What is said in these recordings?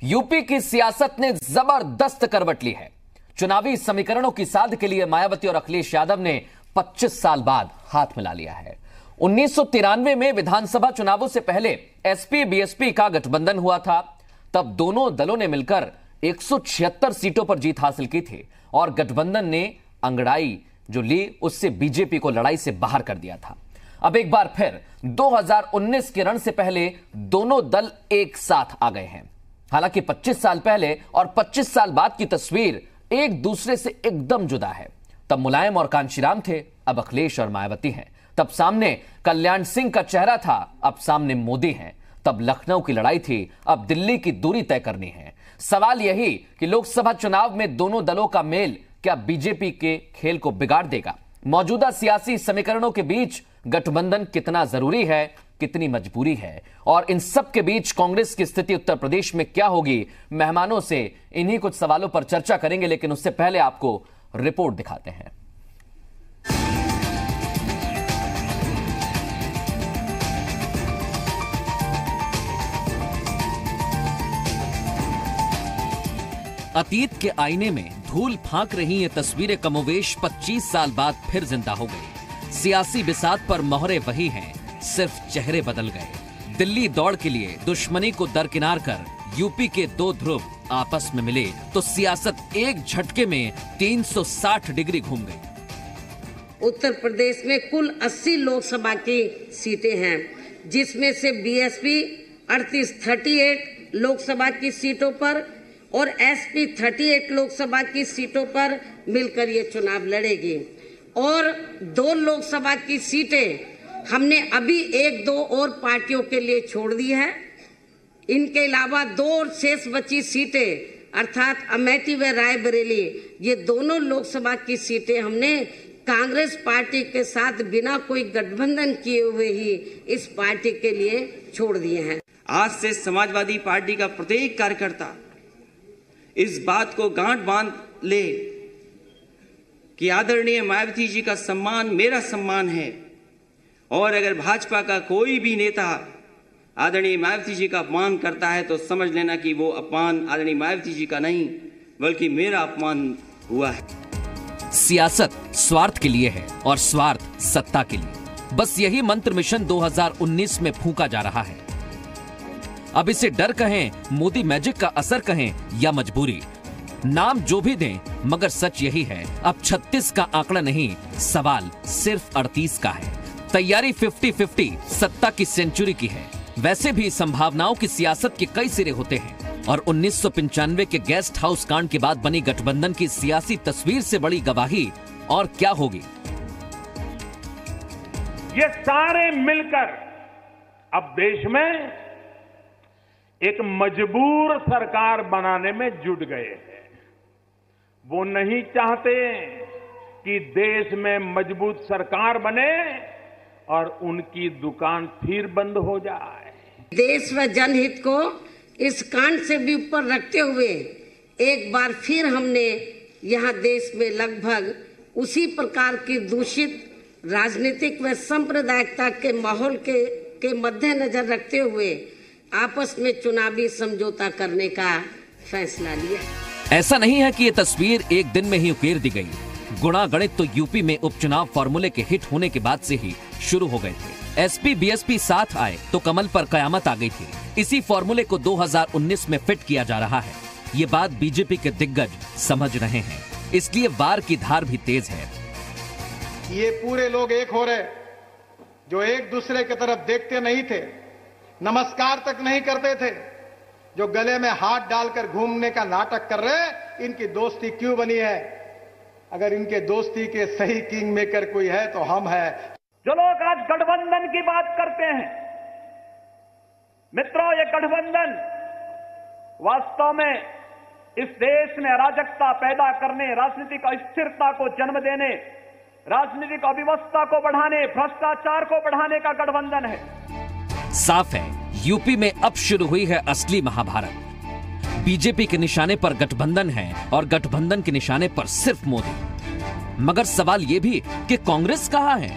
UP की सियासत ने जबरदस्त करवट ली है। चुनावी समीकरणों की साध के लिए मायावती और अखिलेश यादव ने 25 साल बाद हाथ मिला लिया है। 1993 में विधानसभा चुनावों से पहले एसपी बीएसपी का गठबंधन हुआ था। तब दोनों दलों ने मिलकर 176 सीटों पर जीत हासिल की थी और गठबंधन ने अंगड़ाई जो ली उससे बीजेपी को लड़ाई से बाहर कर दिया था। अब एक बार फिर 2019 के रण से पहले दोनों दल एक साथ आ गए हैं। हालांकि 25 साल पहले और 25 साल बाद की तस्वीर एक दूसरे से एकदम जुदा है। तब मुलायम और कांशीराम थे, अब अखिलेश और मायावती हैं। तब सामने कल्याण सिंह का चेहरा था, अब सामने मोदी हैं। तब लखनऊ की लड़ाई थी, अब दिल्ली की दूरी तय करनी है। सवाल यही कि लोकसभा चुनाव में दोनों दलों का मेल क्या बीजेपी के खेल को बिगाड़ देगा? मौजूदा सियासी समीकरणों के बीच गठबंधन कितना जरूरी है, कितनी मजबूरी है, और इन सब के बीच कांग्रेस की स्थिति उत्तर प्रदेश में क्या होगी? मेहमानों से इन्हीं कुछ सवालों पर चर्चा करेंगे, लेकिन उससे पहले आपको रिपोर्ट दिखाते हैं। अतीत के आईने में धूल फांक रही ये तस्वीरें कमोवेश 25 साल बाद फिर जिंदा हो गई। सियासी बिसात पर मोहरे वही हैं, सिर्फ चेहरे बदल गए। दिल्ली दौड़ के लिए दुश्मनी को दरकिनार कर यूपी के दो ध्रुव आपस में मिले तो सियासत एक झटके में 360 डिग्री घूम गई। उत्तर प्रदेश में कुल 80 लोकसभा की सीटें हैं, जिसमें से बीएसपी 38 लोकसभा की सीटों पर और एसपी 38 लोकसभा की सीटों पर मिलकर ये चुनाव लड़ेगी। और 2 लोकसभा की सीटें हमने अभी 1-2 और पार्टियों के लिए छोड़ दी है। इनके अलावा 2 और शेष बची सीटें अर्थात अमेठी व रायबरेली, ये दोनों लोकसभा की सीटें हमने कांग्रेस पार्टी के साथ बिना कोई गठबंधन किए हुए ही इस पार्टी के लिए छोड़ दिए हैं। आज से समाजवादी पार्टी का प्रत्येक कार्यकर्ता इस बात को गांठ बांध ले कि आदरणीय मायावती जी का सम्मान मेरा सम्मान है, और अगर भाजपा का कोई भी नेता आदरणीय मायावती जी का अपमान करता है तो समझ लेना कि वो अपमान आदरणीय मायावती जी का नहीं बल्कि मेरा अपमान हुआ है। सियासत स्वार्थ के लिए है और स्वार्थ सत्ता के लिए। बस यही मंत्र मिशन 2019 में फूंका जा रहा है। अब इसे डर कहें, मोदी मैजिक का असर कहें या मजबूरी, नाम जो भी दें, मगर सच यही है, अब 36 का आंकड़ा नहीं, सवाल सिर्फ 38 का है। तैयारी 50-50 सत्ता की सेंचुरी की है। वैसे भी संभावनाओं की सियासत के कई सिरे होते हैं और 1995 के गेस्ट हाउस कांड के बाद बनी गठबंधन की सियासी तस्वीर से बड़ी गवाही और क्या होगी? ये सारे मिलकर अब देश में एक मजबूर सरकार बनाने में जुट गए हैं। वो नहीं चाहते कि देश में मजबूत सरकार बने और उनकी दुकान फिर बंद हो जाए। देश व जनहित को इस कांड से भी ऊपर रखते हुए एक बार फिर हमने यहाँ देश में लगभग उसी प्रकार की दूषित राजनीतिक व सांप्रदायिकता के माहौल के मद्देनजर रखते हुए आपस में चुनावी समझौता करने का फैसला लिया। ऐसा नहीं है कि ये तस्वीर एक दिन में ही उकेर दी गई। गुणा गणित तो यूपी में उपचुनाव फॉर्मूले के हिट होने के बाद से ही शुरू हो गए थे। एसपी बीएसपी साथ आए तो कमल पर कयामत आ गई थी। इसी फॉर्मूले को 2019 में फिट किया जा रहा है। ये बात बीजेपी के दिग्गज समझ रहे हैं, इसलिए वार की धार भी तेज है। ये पूरे लोग एक हो रहे, जो एक दूसरे की तरफ देखते नहीं थे, नमस्कार तक नहीं करते थे, जो गले में हाथ डालकर घूमने का नाटक कर रहे, इनकी दोस्ती क्यों बनी है? अगर इनके दोस्ती के सही किंग मेकर कोई है तो हम हैं। जो लोग आज गठबंधन की बात करते हैं, मित्रों, ये गठबंधन वास्तव में इस देश में अराजकता पैदा करने, राजनीतिक अस्थिरता को जन्म देने, राजनीतिक अव्यवस्था को बढ़ाने, भ्रष्टाचार को बढ़ाने का गठबंधन है। साफ है, यूपी में अब शुरू हुई है असली महाभारत। बीजेपी के निशाने पर गठबंधन है और गठबंधन के निशाने पर सिर्फ मोदी। मगर सवाल यह भी कि कांग्रेस कहां है?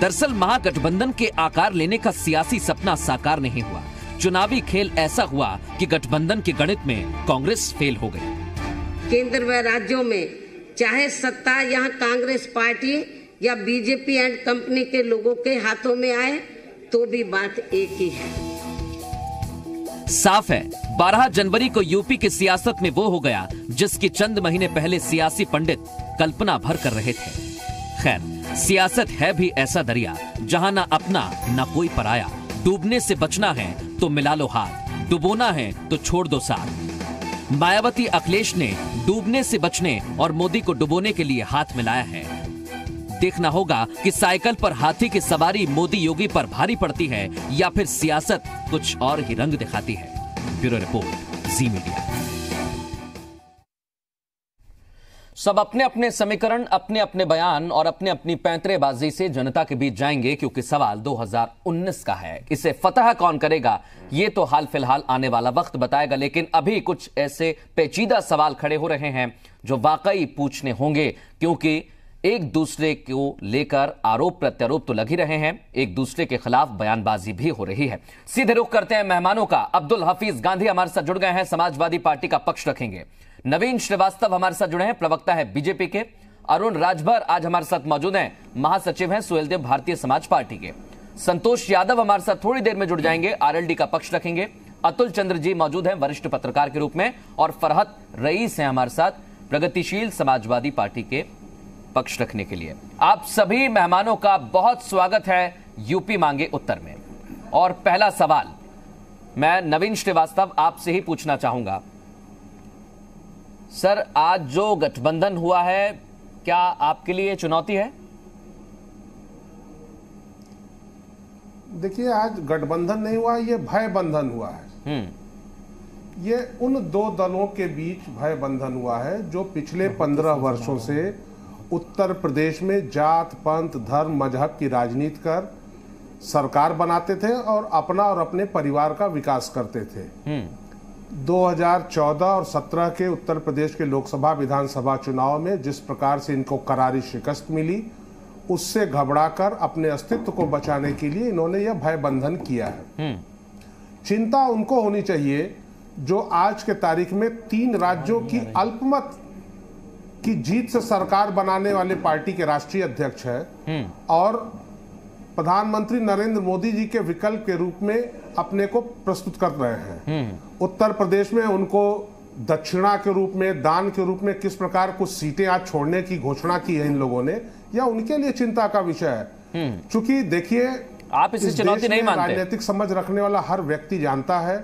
दरअसल महागठबंधन के आकार लेने का सियासी सपना साकार नहीं हुआ। चुनावी खेल ऐसा हुआ कि गठबंधन के गणित में कांग्रेस फेल हो गई। केंद्र व राज्यों में चाहे सत्ता यहाँ कांग्रेस पार्टी या बीजेपी एंड कंपनी के लोगों के हाथों में आए तो भी बात एक ही है। साफ है, 12 जनवरी को यूपी की सियासत में वो हो गया जिसकी चंद महीने पहले सियासी पंडित कल्पना भर कर रहे थे। खैर, सियासत है भी ऐसा दरिया जहां ना अपना ना कोई पराया। डूबने से बचना है तो मिला लो हाथ, डुबोना है तो छोड़ दो साथ। मायावती अखिलेश ने डूबने से बचने और मोदी को डुबोने के लिए हाथ मिलाया है। देखना होगा कि साइकिल पर हाथी की सवारी मोदी योगी पर भारी पड़ती है या फिर सियासत कुछ और ही रंग दिखाती है। ब्यूरो रिपोर्ट, जी मीडिया। सब अपने अपने समीकरण, अपने अपने बयान और अपने अपनी पैंतरेबाजी से जनता के बीच जाएंगे, क्योंकि सवाल 2019 का है। इसे फतह कौन करेगा ये तो हाल फिलहाल आने वाला वक्त बताएगा, लेकिन अभी कुछ ऐसे पेचीदा सवाल खड़े हो रहे हैं जो वाकई पूछने होंगे, क्योंकि एक दूसरे को लेकर आरोप प्रत्यारोप तो लग ही रहे हैं, एक दूसरे के खिलाफ बयानबाजी भी हो रही है। सीधे रुख करते हैं मेहमानों का। अब्दुल हफीज गांधी हमारे साथ जुड़ गए हैं, समाजवादी पार्टी का पक्ष रखेंगे। नवीन श्रीवास्तव हमारे साथ जुड़े हैं, प्रवक्ता है बीजेपी के। अरुण राजभर आज हमारे साथ मौजूद हैं, महासचिव हैं सुहेलदेव भारतीय समाज पार्टी के। संतोष यादव हमारे साथ थोड़ी देर में जुड़ जाएंगे, आरएलडी का पक्ष रखेंगे। अतुल चंद्र जी मौजूद हैं वरिष्ठ पत्रकार के रूप में, और फरहत रईस हैं हमारे साथ प्रगतिशील समाजवादी पार्टी के पक्ष रखने के लिए। आप सभी मेहमानों का बहुत स्वागत है यूपी मांगे उत्तर में। और पहला सवाल मैं नवीन श्रीवास्तव आपसे ही पूछना चाहूंगा। सर, आज जो गठबंधन हुआ है, क्या आपके लिए चुनौती है? देखिए, आज गठबंधन नहीं हुआ, ये भय बंधन हुआ है। ये उन दो दलों के बीच भय बंधन हुआ है जो पिछले 15 वर्षों से उत्तर प्रदेश में जात पंथ धर्म मजहब की राजनीति कर सरकार बनाते थे और अपना और अपने परिवार का विकास करते थे। 2014 और 17 के उत्तर प्रदेश के लोकसभा विधानसभा चुनाव में जिस प्रकार से इनको करारी शिकस्त मिली, उससे घबराकर अपने अस्तित्व को बचाने के लिए इन्होंने यह भय बंधन किया है। चिंता उनको होनी चाहिए जो आज के तारीख में 3 राज्यों की अल्पमत की जीत से सरकार बनाने वाले पार्टी के राष्ट्रीय अध्यक्ष है और प्रधानमंत्री नरेंद्र मोदी जी के विकल्प के रूप में अपने को प्रस्तुत कर रहे हैं। उत्तर प्रदेश में उनको दक्षिणा के रूप में, दान के रूप में किस प्रकार कुछ सीटें आज छोड़ने की घोषणा की है इन लोगों ने, या उनके लिए चिंता का विषय है। चूंकि देखिए, आप इसे चुनौती नहीं मानते? राजनीतिक समझ रखने वाला हर व्यक्ति जानता है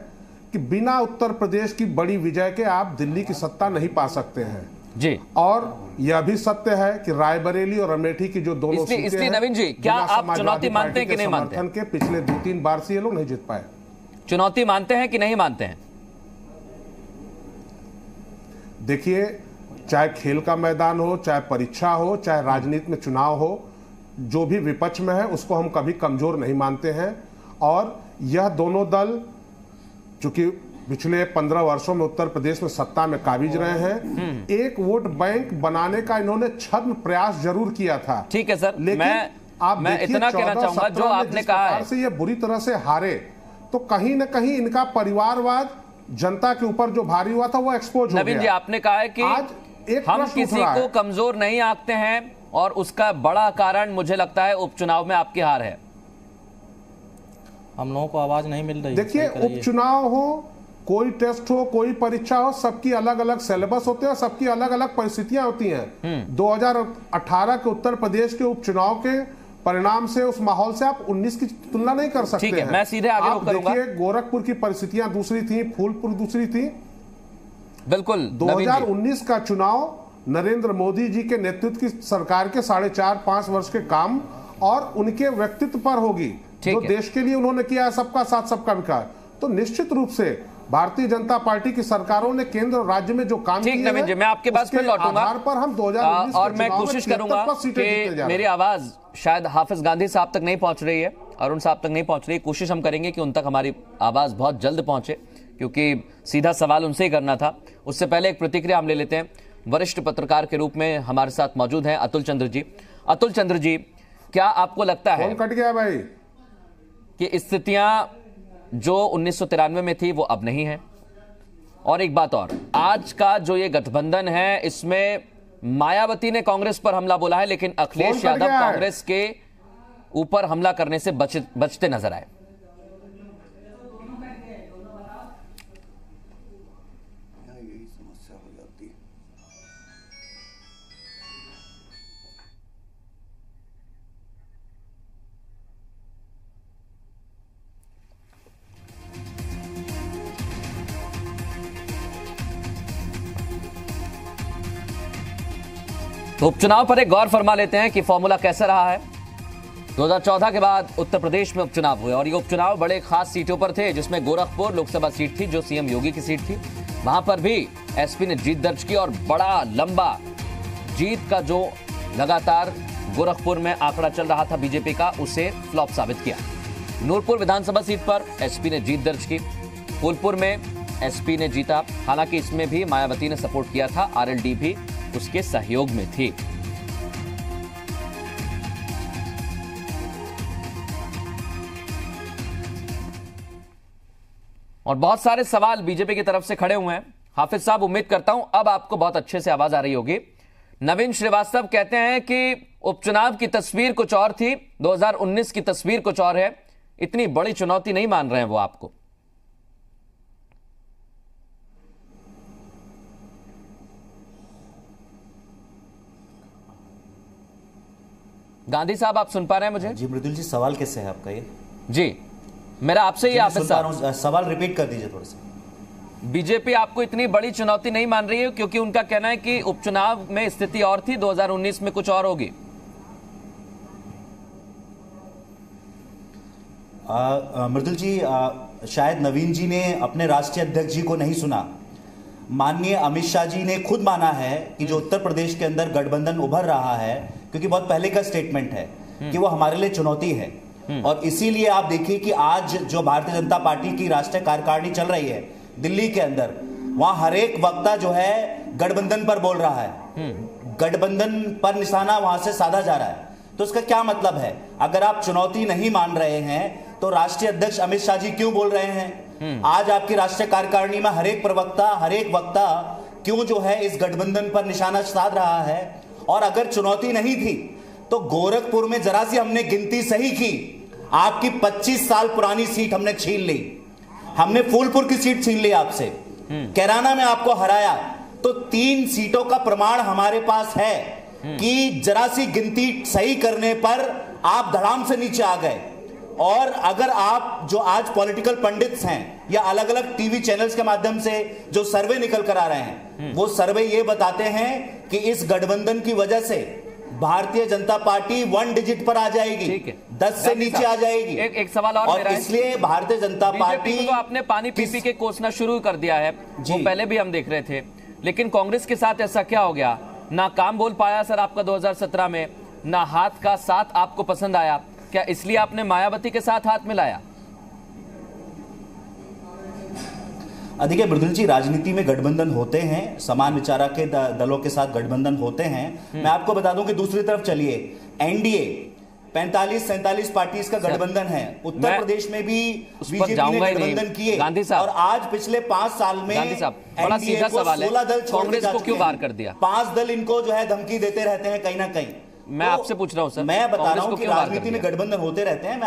कि बिना उत्तर प्रदेश की बड़ी विजय के आप दिल्ली की सत्ता नहीं पा सकते हैं जी। और यह भी सत्य है कि रायबरेली और अमेठी की जो दोनों सीटें इसलिए नवीन जी, क्या आप चुनौती मानते हैं कि नहीं मानते हैं? के पिछले 2-3 बार से ये लोग नहीं जीत पाए। चुनौती मानते हैं कि नहीं मानते हैं? देखिए, चाहे खेल का मैदान हो, चाहे परीक्षा हो, चाहे राजनीति में चुनाव हो, जो भी विपक्ष में है उसको हम कभी कमजोर नहीं मानते हैं। और यह दोनों दल चूंकि पिछले 15 वर्षों में उत्तर प्रदेश में सत्ता में काबिज रहे हैं, एक वोट बैंक बनाने का इन्होंने छद्म प्रयास जरूर किया था। ठीक है सर, लेकिन मैं इतना कहना चाहूंगा, जो आपने कहा है से ये बुरी तरह से हारे, तो कहीं ना कहीं इनका परिवारवाद जनता के ऊपर जो भारी हुआ था वो एक्सपोज हो गया। नवीन जी, आपने कहा है कि आज हम किसी को कमजोर नहीं आंकते हैं, और उसका बड़ा कारण मुझे लगता है उपचुनाव में आपकी हार है। हम लोगों को आवाज नहीं मिल रही। देखिए, उपचुनाव हो, कोई टेस्ट हो, कोई परीक्षा हो, सबकी अलग अलग सिलेबस होते हैं, सबकी अलग अलग परिस्थितियां होती हैं। 2018 के उत्तर प्रदेश के उपचुनाव के परिणाम से, उस माहौल से आप 19 की तुलना नहीं कर सकते हैं। मैं सीधे आगे करूंगा। देखिए, गोरखपुर की परिस्थितियां दूसरी थी, फूलपुर दूसरी थी। बिल्कुल। 2019 का चुनाव नरेंद्र मोदी जी के नेतृत्व की सरकार के 4.5-5 वर्ष के काम और उनके व्यक्तित्व पर होगी, जो देश के लिए उन्होंने किया है, सबका साथ सबका विकास। तो निश्चित रूप से भारतीय जनता पार्टी की सरकारों ने केंद्र और राज्य में जो काम किया है, मैं आपके पास फिर लौटूंगा आधार पर हम 2019 और मैं कोशिश करूंगा कि मेरी आवाज शायद हाफिज गांधी साहब तक नहीं पहुंच रही है, अरुण साहब तक नहीं पहुंच रही है। कोशिश हम करेंगे कि उन तक हमारी आवाज बहुत जल्द पहुंचे, क्योंकि सीधा सवाल उनसे ही करना था। उससे पहले एक प्रतिक्रिया हम ले लेते हैं। वरिष्ठ पत्रकार के रूप में हमारे साथ मौजूद हैं अतुल चंद्र जी। अतुल चंद्र जी, क्या आपको लगता है कट गया भाई कि स्थितियां जो 1993 में थी वो अब नहीं है। और एक बात और, आज का जो ये गठबंधन है इसमें मायावती ने कांग्रेस पर हमला बोला है, लेकिन अखिलेश यादव कांग्रेस के ऊपर हमला करने से बचते नजर आए। तो उपचुनाव पर एक गौर फरमा लेते हैं कि फॉर्मूला कैसा रहा है। 2014 के बाद उत्तर प्रदेश में उपचुनाव हुए और ये उपचुनाव बड़े खास सीटों पर थे, जिसमें गोरखपुर लोकसभा सीट थी जो सीएम योगी की सीट थी। वहां पर भी एसपी ने जीत दर्ज की और बड़ा लंबा जीत का जो लगातार गोरखपुर में आंकड़ा चल रहा था बीजेपी का, उसे फ्लॉप साबित किया। नूरपुर विधानसभा सीट पर एसपी ने जीत दर्ज की। फूलपुर में एसपी ने जीता, हालांकि इसमें भी मायावती ने सपोर्ट किया था, आरएलडी भी उसके सहयोग में थी। और बहुत सारे सवाल बीजेपी की तरफ से खड़े हुए हैं। हाफिज साहब, उम्मीद करता हूं अब आपको बहुत अच्छे से आवाज आ रही होगी। नवीन श्रीवास्तव कहते हैं कि उपचुनाव की तस्वीर कुछ और थी, 2019 की तस्वीर कुछ और है। इतनी बड़ी चुनौती नहीं मान रहे हैं वो आपको। गांधी साहब, आप सुन पा रहे हैं मुझे? जी मृदुल जी, सवाल कैसे है आपका ये? जी मेरा आपसे ये हाफिज साहब, सवाल रिपीट कर दीजिए थोड़ा सा। बीजेपी आपको इतनी बड़ी चुनौती नहीं मान रही है, क्योंकि उनका कहना है कि उपचुनाव में स्थिति और थी, 2019 में कुछ और होगी। मृदुल जी, शायद नवीन जी ने अपने राष्ट्रीय अध्यक्ष जी को नहीं सुना। माननीय अमित शाह जी ने खुद माना है कि जो उत्तर प्रदेश के अंदर गठबंधन उभर रहा है, क्योंकि बहुत पहले का स्टेटमेंट है कि वो हमारे लिए चुनौती है। और इसीलिए आप देखिए कि आज जो भारतीय जनता पार्टी की राष्ट्रीय कार्यकारिणी चल रही है दिल्ली के अंदर, वहां हर एक वक्ता जो है गठबंधन पर बोल रहा है, गठबंधन पर निशाना वहां से साधा जा रहा है। तो इसका क्या मतलब है? अगर आप चुनौती नहीं मान रहे हैं तो राष्ट्रीय अध्यक्ष अमित शाह जी क्यों बोल रहे हैं? आज आपकी राष्ट्रीय कार्यकारिणी में हर एक प्रवक्ता, हर एक वक्ता क्यों जो है इस गठबंधन पर निशाना साध रहा है? और अगर चुनौती नहीं थी तो गोरखपुर में जरा सी हमने गिनती सही की, आपकी 25 साल पुरानी सीट हमने छीन ली। हमने फूलपुर की सीट छीन ली आपसे, कैराना में आपको हराया। तो 3 सीटों का प्रमाण हमारे पास है कि जरा सी गिनती सही करने पर आप धड़ाम से नीचे आ गए। और अगर आप जो आज पॉलिटिकल पंडित्स हैं या अलग अलग टीवी चैनल्स के माध्यम से जो सर्वे निकल कर आ रहे हैं, वो सर्वे ये बताते हैं कि इस गठबंधन की वजह से भारतीय जनता पार्टी 1 डिजिट पर आ जाएगी, 10 से नीचे आ जाएगी। एक सवाल और मेरा है, इसलिए भारतीय जनता पार्टी को आपने पानी पी पी के कोसना शुरू कर दिया है, वो पहले भी हम देख रहे थे, लेकिन कांग्रेस के साथ ऐसा क्या हो गया? ना काम बोल पाया सर आपका 2017 में, ना हाथ का साथ आपको पसंद आया। क्या इसलिए आपने मायावती के साथ हाथ मिलाया? देखिए मृदुल जी, राजनीति में गठबंधन होते हैं, समान विचारा के दलों के साथ गठबंधन होते हैं। मैं आपको बता दूं कि दूसरी तरफ चलिए, एनडीए 45-47 पार्टीज का गठबंधन है। उत्तर प्रदेश में भी बीजेपी ने गठबंधन किए और आज पिछले 5 साल में बड़ा सीधा सवाल है, 16 दल कांग्रेस को क्यों बाहर कर दिया? 5 दल इनको जो है धमकी देते रहते हैं कहीं ना कहीं। मैं आपसे पूछ रहा हूं सर, मैं बता रहा हूं कि राजनीति में गठबंधन होते रहते हैं।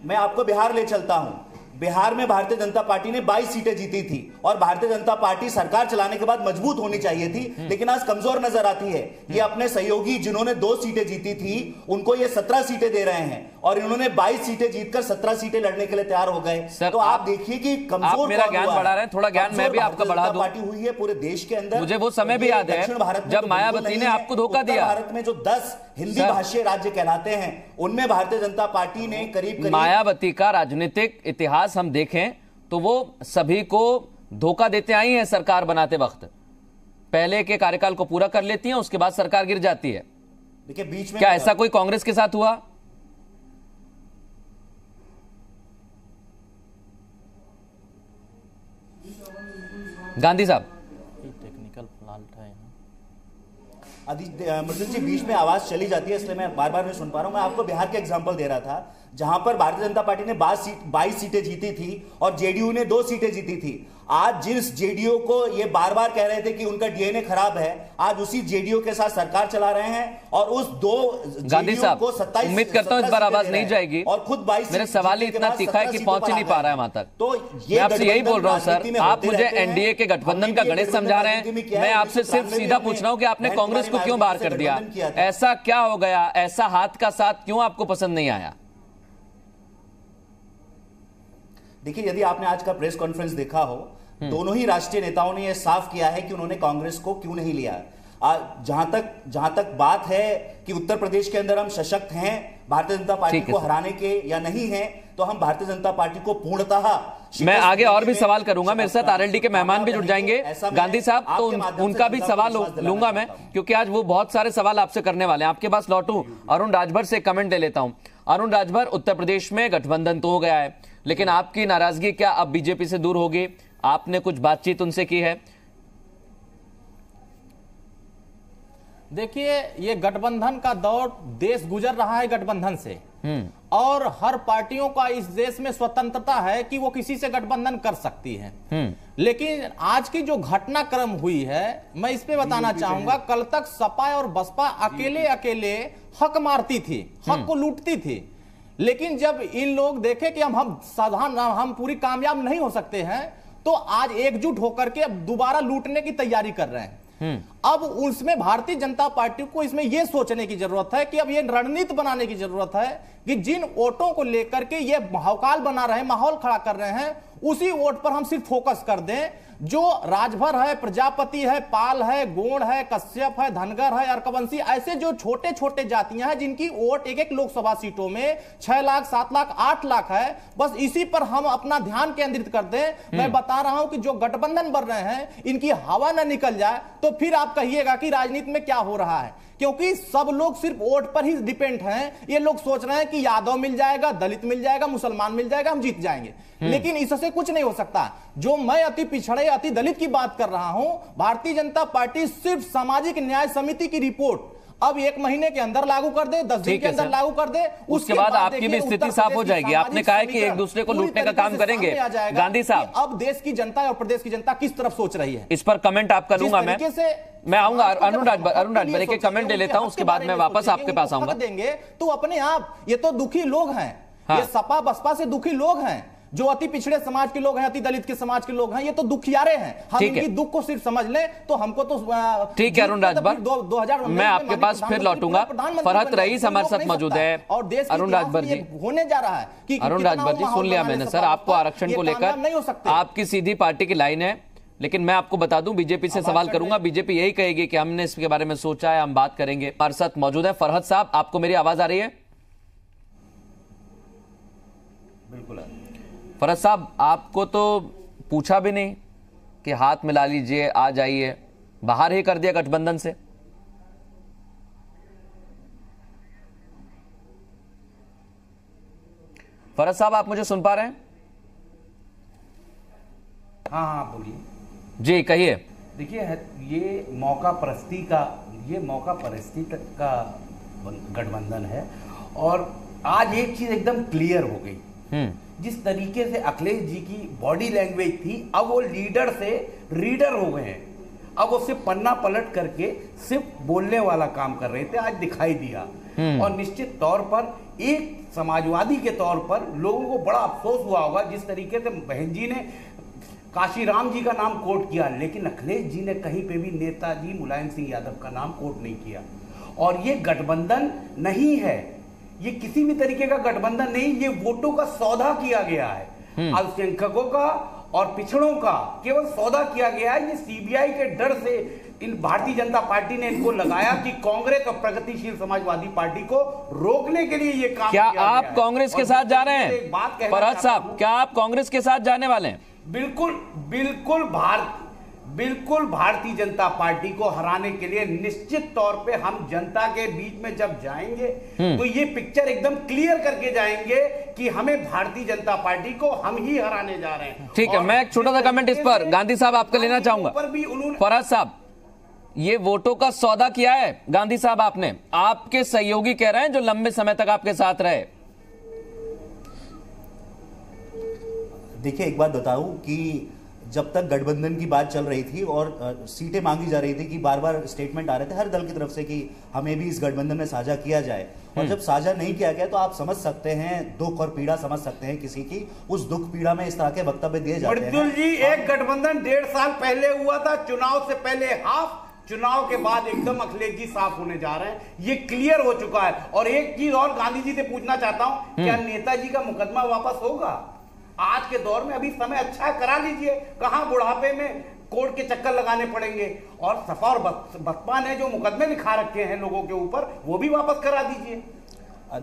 मैं आपको बिहार ले चलता हूं। बिहार में भारतीय जनता पार्टी ने 22 सीटें जीती थी और भारतीय जनता पार्टी सरकार चलाने के बाद मजबूत होनी चाहिए थी, लेकिन आज कमजोर नजर आती है। ये अपने सहयोगी जिन्होंने 2 सीटें जीती थी उनको ये 17 सीटें दे रहे हैं और इन्होंने 22 सीटें जीतकर 17 सीटें लड़ने के लिए तैयार हो गए। तो आप देखिए कि कमजोर, मेरा ज्ञान बढ़ा रहे हैं, थोड़ा ज्ञान मैं भी आपका बढ़ा दूं। पार्टी हुई है पूरे देश के अंदर। मुझे वो समय भी याद है जब मायावती ने आपको धोखा दिया। भारत में जो 10 हिंदी भाषी राज्य कहलाते हैं उनमें भारतीय जनता पार्टी ने करीब मायावती का राजनीतिक इतिहास हम देखें तो वो सभी को धोखा देते आई हैं। सरकार बनाते वक्त पहले के कार्यकाल को पूरा कर लेती हैं, उसके बाद सरकार गिर जाती है। देखिए बीच में क्या ऐसा कोई कांग्रेस के साथ हुआ? गांधी साहब, टेक्निकल फॉल्ट है। मृदुल जी बीच में आवाज चली जाती है, इसलिए मैं बार बार नहीं सुन पा रहा हूं। मैं आपको बिहार के एग्जांपल दे रहा था, जहां पर भारतीय जनता पार्टी ने 22 सीटें जीती थी और जेडीयू ने 2 सीटें जीती थी। आज जिस जेडीयू को ये बार बार कह रहे थे कि उनका डीएनए खराब है, आज उसी जेडीयू के साथ सरकार चला रहे हैं और उस 2 गांधी साहब को 27 उम्मीद करता हूं इस बार आवाज नहीं जाएगी और खुद 22 मेरे सवाल ही इतना तीखा है कि पहुंच ही नहीं पा रहा है वहां तक। तो मैं आपसे यही बोल रहा हूं सर, आप मुझे एनडीए के गठबंधन का गणित समझा रहे हैं, मैं आपसे सिर्फ सीधा पूछ रहा हूं कि आपने कांग्रेस को क्यों बाहर कर दिया? ऐसा क्या हो गया, ऐसा हाथ का साथ क्यों आपको पसंद नहीं आया? देखिए, यदि आपने आज का प्रेस कॉन्फ्रेंस देखा हो, दोनों ही राष्ट्रीय नेताओं ने यह साफ किया है कि उन्होंने कांग्रेस को क्यों नहीं लिया। जहां तक बात है कि उत्तर प्रदेश के अंदर हम सशक्त हैं भारतीय जनता पार्टी को हराने के या नहीं हैं, तो हम भारतीय जनता पार्टी को पूर्णतः मैं आगे और भी सवाल करूंगा, मेरे साथ आरएलडी के मेहमान भी जुड़ जाएंगे गांधी साहब, तो उनका भी सवाल लूंगा मैं, क्योंकि आज वो बहुत सारे सवाल आपसे करने वाले हैं। आपके पास लौटूं, अरुण राजभर से कमेंट ले लेता हूं। अरुण राजभर, उत्तर प्रदेश में गठबंधन तो हो गया है, लेकिन आपकी नाराजगी क्या अब बीजेपी से दूर होगी? आपने कुछ बातचीत उनसे की है? देखिए, ये गठबंधन का दौर देश गुजर रहा है गठबंधन से, और हर पार्टियों का इस देश में स्वतंत्रता है कि वो किसी से गठबंधन कर सकती है। लेकिन आज की जो घटनाक्रम हुई है, मैं इस पे बताना चाहूंगा, कल तक सपा और बसपा अकेले अकेले हक मारती थी, हक को लूटती थी। लेकिन जब इन लोग देखे कि हम पूरी कामयाब नहीं हो सकते हैं, तो आज एकजुट होकर के अब दोबारा लूटने की तैयारी कर रहे हैं। अब उसमें भारतीय जनता पार्टी को इसमें यह सोचने की जरूरत है कि अब ये रणनीति बनाने की जरूरत है कि जिन वोटों को लेकर के ये भौकाल बना रहे हैं, माहौल खड़ा कर रहे हैं, उसी वोट पर हम सिर्फ फोकस कर दें। जो राजभर है, प्रजापति है, पाल है, गोंड है, कश्यप है, धनगर है, अर्कवंशी, ऐसे जो छोटे छोटे जातियां हैं जिनकी वोट एक एक लोकसभा सीटों में 6 लाख, 7 लाख, 8 लाख है, बस इसी पर हम अपना ध्यान केंद्रित कर दें। मैं बता रहा हूं कि जो गठबंधन बन रहे हैं, इनकी हवा न निकल जाए तो फिर आप कहिएगा कि राजनीति में क्या हो रहा है, क्योंकि सब लोग सिर्फ वोट पर ही डिपेंड हैं। ये लोग सोच रहे हैं कि यादव मिल जाएगा, दलित मिल जाएगा, मुसलमान मिल जाएगा, हम जीत जाएंगे, लेकिन इससे कुछ नहीं हो सकता। जो मैं अति पिछड़े, अति दलित की बात कर रहा हूं, भारतीय जनता पार्टी सिर्फ सामाजिक न्याय समिति की रिपोर्ट अब 1 महीने के अंदर लागू कर दे, 10 दिन के अंदर लागू कर दे, उसके बाद आपकी भी स्थिति साफ हो जाएगी। आपने कहा है कि एक दूसरे को लूटने का काम करेंगे। गांधी साहब, अब देश की जनता और प्रदेश की जनता किस तरफ सोच रही है, इस पर कमेंट आपका लूंगा मैं आऊंगा। अरुण राजभर के कमेंट ले लेता हूं, उसके बाद मैं वापस आपके पास आऊंगा। देंगे तो अपने आप, ये तो दुखी लोग हैं, ये सपा बसपा से दुखी लोग हैं, जो अति पिछड़े समाज के लोग हैं, अति दलित के समाज के लोग हैं, ये तो दुखियारे हैं। हम इनकी दुख को सिर्फ समझ लें तो हमको तो ठीक है। अरुण राजभर, मैं आपके पास फिर लौटूंगा। फरहत रईस हमारे साथ मौजूद है। और देश अरुण राजभर जी होने जा रहा है कि अरुण राजभर जी, सुन लिया मैंने सर, आपको आरक्षण को लेकर आपकी सीधी पार्टी की लाइन है, लेकिन मैं आपको बता दूं, बीजेपी से सवाल करूंगा, बीजेपी यही कहेगी कि हमने इसके बारे में सोचा है, हम बात करेंगे। हमारे साथ मौजूद है फरहत साहब, आपको मेरी आवाज आ रही है? बिल्कुल। फरहत साहब, आपको तो पूछा भी नहीं कि हाथ मिला लीजिए, आ जाइए, बाहर ही कर दिया गठबंधन से। फरहत साहब, आप मुझे सुन पा रहे हैं? हाँ, बोलिए जी, कहिए। देखिए, ये मौका परस्ती का गठबंधन है, और आज एक चीज एकदम क्लियर हो गई। जिस तरीके से अखिलेश जी की बॉडी लैंग्वेज थी, अब वो लीडर से रीडर हो गए हैं। अब वो सिर्फ पन्ना पलट करके सिर्फ बोलने वाला काम कर रहे थे, आज दिखाई दिया। और निश्चित तौर पर एक समाजवादी के तौर पर लोगों को बड़ा अफसोस हुआ होगा, जिस तरीके से बहन जी ने काशीराम जी का नाम कोट किया, लेकिन अखिलेश जी ने कहीं पे भी नेताजी मुलायम सिंह यादव का नाम कोट नहीं किया। और ये गठबंधन नहीं है, ये किसी भी तरीके का गठबंधन नहीं, ये वोटों का सौदा किया गया है। अल्पसंख्यकों का और पिछड़ों का केवल सौदा किया गया है। ये सीबीआई के डर से इन भारतीय जनता पार्टी ने इनको लगाया कि कांग्रेस और प्रगतिशील समाजवादी पार्टी को रोकने के लिए ये काम क्या आप कांग्रेस के साथ जा रहे हैं? फरहत साहब, क्या आप कांग्रेस के साथ जाने वाले हैं? बिल्कुल भारतीय जनता पार्टी को हराने के लिए निश्चित तौर पे हम जनता के बीच में जब जाएंगे तो ये पिक्चर एकदम क्लियर करके जाएंगे कि हमें भारतीय जनता पार्टी को हम ही हराने जा रहे हैं। ठीक है, मैं एक छोटा सा कमेंट इस पर गांधी साहब आपका लेना चाहूंगा। फरहत साहब, ये वोटों का सौदा किया है गांधी साहब आपने, आपके सहयोगी कह रहे हैं जो लंबे समय तक आपके साथ रहे। देखिए एक बात बताऊं कि जब तक गठबंधन की बात चल रही थी और सीटें मांगी जा रही थी कि बार बार स्टेटमेंट आ रहे थे हर दल की तरफ से कि हमें भी इस गठबंधन में साझा किया जाए, और जब साझा नहीं किया गया तो आप समझ सकते हैं, दुख और पीड़ा समझ सकते हैं किसी की, उस दुख पीड़ा में इस तरह के वक्तव्य दिए जाते हैं। मृदुल जी, एक गठबंधन 1.5 साल पहले हुआ था, चुनाव से पहले हाफ, चुनाव के बाद एकदम अखिलेश जी साफ होने जा रहे हैं, ये क्लियर हो चुका है। और एक चीज और गांधी जी से पूछना चाहता हूं, क्या नेताजी का मुकदमा वापस होगा? आज के दौर में अभी समय अच्छा है, करा लीजिए, कहां बुढ़ापे में कोर्ट के चक्कर लगाने पड़ेंगे। और सपा और बसपा ने जो मुकदमे लिखा रखे हैं लोगों के ऊपर, वो भी वापस करा दीजिए।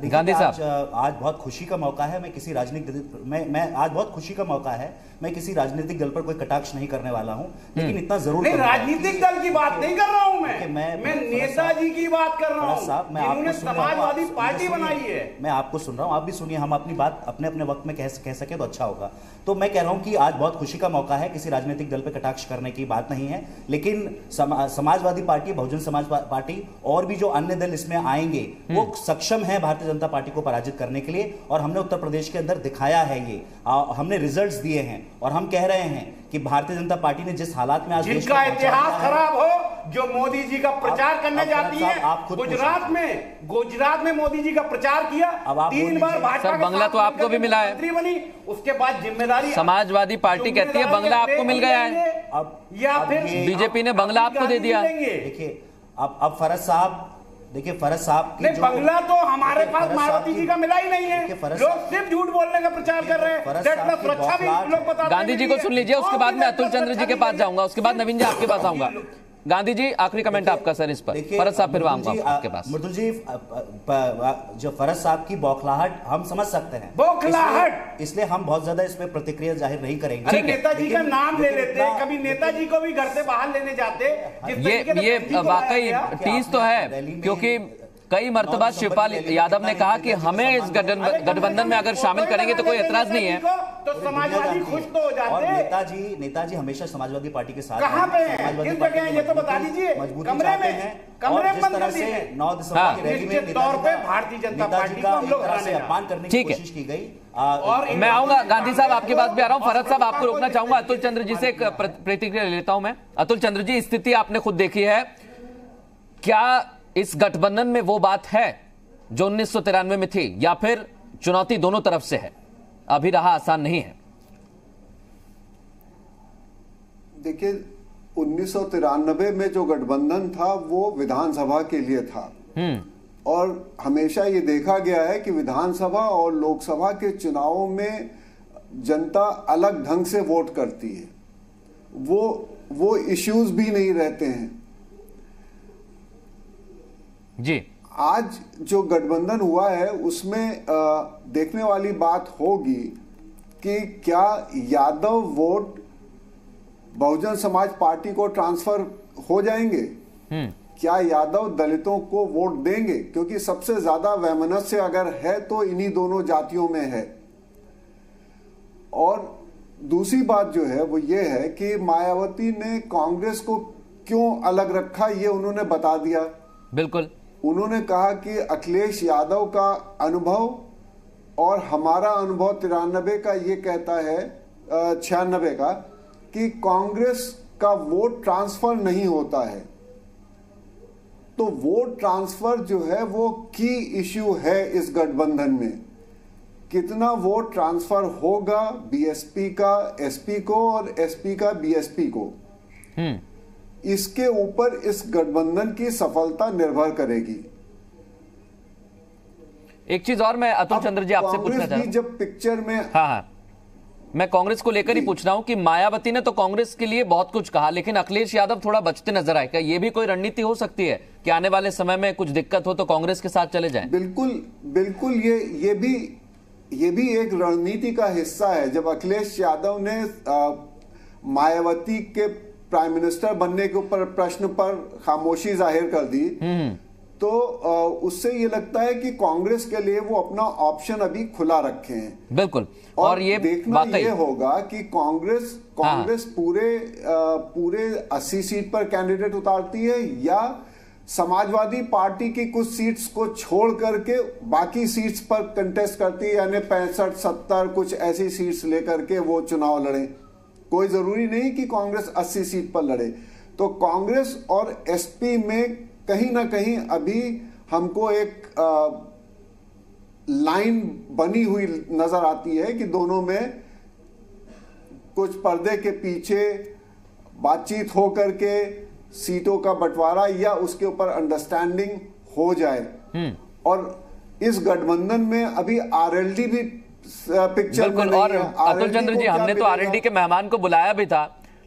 गांधी साहब, आज बहुत खुशी का मौका है, मैं किसी राजनीतिक मैं आज बहुत खुशी का मौका है, मैं किसी राजनीतिक दल पर कोई कटाक्ष नहीं करने वाला हूं, लेकिन इतना जरूर नहीं, राजनीतिक दल की बात नहीं कर रहा हूं मैं नेताजी की बात कर रहा हूं साहब, मैं जिन्होंने समाजवादी पार्टी बनाई है। मैं आपको सुन रहा हूं, आप भी सुनिए, हम अपनी बात अपने अपने वक्त में कह सके तो अच्छा होगा। तो मैं कह रहा हूं कि आज बहुत खुशी का मौका है, किसी राजनीतिक दल पर कटाक्ष करने की बात नहीं है, लेकिन समाजवादी पार्टी, बहुजन समाज पार्टी और भी जो अन्य दल इसमें आएंगे वो सक्षम है भारतीय जनता पार्टी को पराजित करने के लिए, और हमने उत्तर प्रदेश के अंदर दिखाया है ये, हमने रिजल्ट्स दिए हैं, और हम कह रहे हैं कि भारतीय जनता पार्टी ने जिस हालात में आज जिनका इतिहास खराब हो, जो मोदी जी का प्रचार करने जाती है, गुजरात में मोदी जी का प्रचार किया, 3 बार भाजपा बंगला तो आपको भी मिला है, मंत्री बनी, उसके बाद जिम्मेदारी समाजवादी पार्टी कहती है बंगला आपको मिल गया है, या फिर बीजेपी ने बंगला आपको दे दिया। देखिए अब फरज साहब, देखिए फरज साहब की बंगला तो हमारे पास मायावती जी का मिला ही नहीं है, लोग सिर्फ झूठ बोलने का प्रचार कर रहे हैं, सुरक्षा भी लोग बताते हैं। गांधी जी को सुन लीजिए, उसके बाद मैं अतुल चंद्र जी के पास जाऊंगा, उसके बाद नवीन जी आपके पास आऊंगा। गांधी जी, आखिरी कमेंट आपका सर इस पर, फरज साहब फिर आऊंगा आपके पास। मृदुल जी, जो फरज साहब की बौखलाहट हम समझ सकते हैं, बौखलाहट, इसलिए हम बहुत ज्यादा इस पे प्रतिक्रिया जाहिर नहीं करेंगे। नेताजी का नाम ले लेते, कभी नेताजी को भी घर से बाहर लेने जाते, ये वाकई टीज तो है, क्योंकि कई मर्तबा शिवपाल यादव ने कहा कि हमें इस गठबंधन में अगर शामिल करेंगे तो कोई एतराज नहीं है, तो समाजवादी खुश तो हो जाते। और नेताजी हमेशा समाजवादी पार्टी के साथ कहां पे हैं, किस जगह हैं, ये तो बता दीजिए। कमरे में बंद कर दिए, 9 दिसंबर की रैली में तौर पे भारतीय जनता पार्टी को हम लोग अपमान करने की कोशिश की गई। और मैं आऊंगा गांधी साहब आपके पास भी आ रहा हूं। फरज साहब, आपको रोकना चाहूंगा, अतुल चंद्र जी से एक प्रतिक्रिया लेता हूं मैं। अतुल चंद्र जी, स्थिति आपने खुद देखी है, क्या इस गठबंधन में वो बात है जो 1993 में थी, या फिर चुनौती दोनों तरफ से है, अभी रहा आसान नहीं है? देखिए, 1993 में जो गठबंधन था वो विधानसभा के लिए था, और हमेशा ये देखा गया है कि विधानसभा और लोकसभा के चुनावों में जनता अलग ढंग से वोट करती है, वो इश्यूज भी नहीं रहते हैं जी। आज जो गठबंधन हुआ है उसमें देखने वाली बात होगी कि क्या यादव वोट बहुजन समाज पार्टी को ट्रांसफर हो जाएंगे, क्या यादव दलितों को वोट देंगे, क्योंकि सबसे ज्यादा वैमनस्य अगर है तो इन्हीं दोनों जातियों में है। और दूसरी बात जो है वो ये है कि मायावती ने कांग्रेस को क्यों अलग रखा, ये उन्होंने बता दिया। बिल्कुल, उन्होंने कहा कि अखिलेश यादव का अनुभव और हमारा अनुभव 93 का ये कहता है, 96 का, कि कांग्रेस का वोट ट्रांसफर नहीं होता है। तो वोट ट्रांसफर जो है वो की इश्यू है इस गठबंधन में। कितना वोट ट्रांसफर होगा बीएसपी का एसपी को और एसपी का बीएसपी को, इसके ऊपर इस गठबंधन की सफलता निर्भर करेगी। एक चीज और मैं अतुल चंद्र जी आपसे पूछना चाहता हूं, जब पिक्चर में हाँ, मैं कांग्रेस को लेकर ही पूछ रहा हूं कि मायावती ने तो कांग्रेस के लिए बहुत कुछ कहा, लेकिन अखिलेश यादव थोड़ा बचते नजर आए। क्या ये भी कोई रणनीति हो सकती है कि आने वाले समय में कुछ दिक्कत हो तो कांग्रेस के साथ चले जाएं? बिल्कुल, ये भी एक रणनीति का हिस्सा है। जब अखिलेश यादव ने मायावती के प्राइम मिनिस्टर बनने के ऊपर प्रश्न पर खामोशी जाहिर कर दी, तो उससे ये लगता है कि कांग्रेस के लिए वो अपना ऑप्शन अभी खुला रखे हैं। बिल्कुल। और ये देखना ये होगा कि कांग्रेस पूरे 80 सीट पर कैंडिडेट उतारती है या समाजवादी पार्टी की कुछ सीट्स को छोड़ करके बाकी सीट्स पर कंटेस्ट करती है, यानी 65-70 कुछ ऐसी सीट्स लेकर के वो चुनाव लड़े। कोई जरूरी नहीं कि कांग्रेस 80 सीट पर लड़े। तो कांग्रेस और एसपी में कहीं ना कहीं अभी हमको एक लाइन बनी हुई नजर आती है कि दोनों में कुछ पर्दे के पीछे बातचीत हो करके सीटों का बंटवारा या उसके ऊपर अंडरस्टैंडिंग हो जाए। और इस गठबंधन में अभी आरएलडी भी पिक्चर में नहीं है। अतुल चंद्र जी, हमने तो आरएलडी के मेहमान को बुलाया भी था,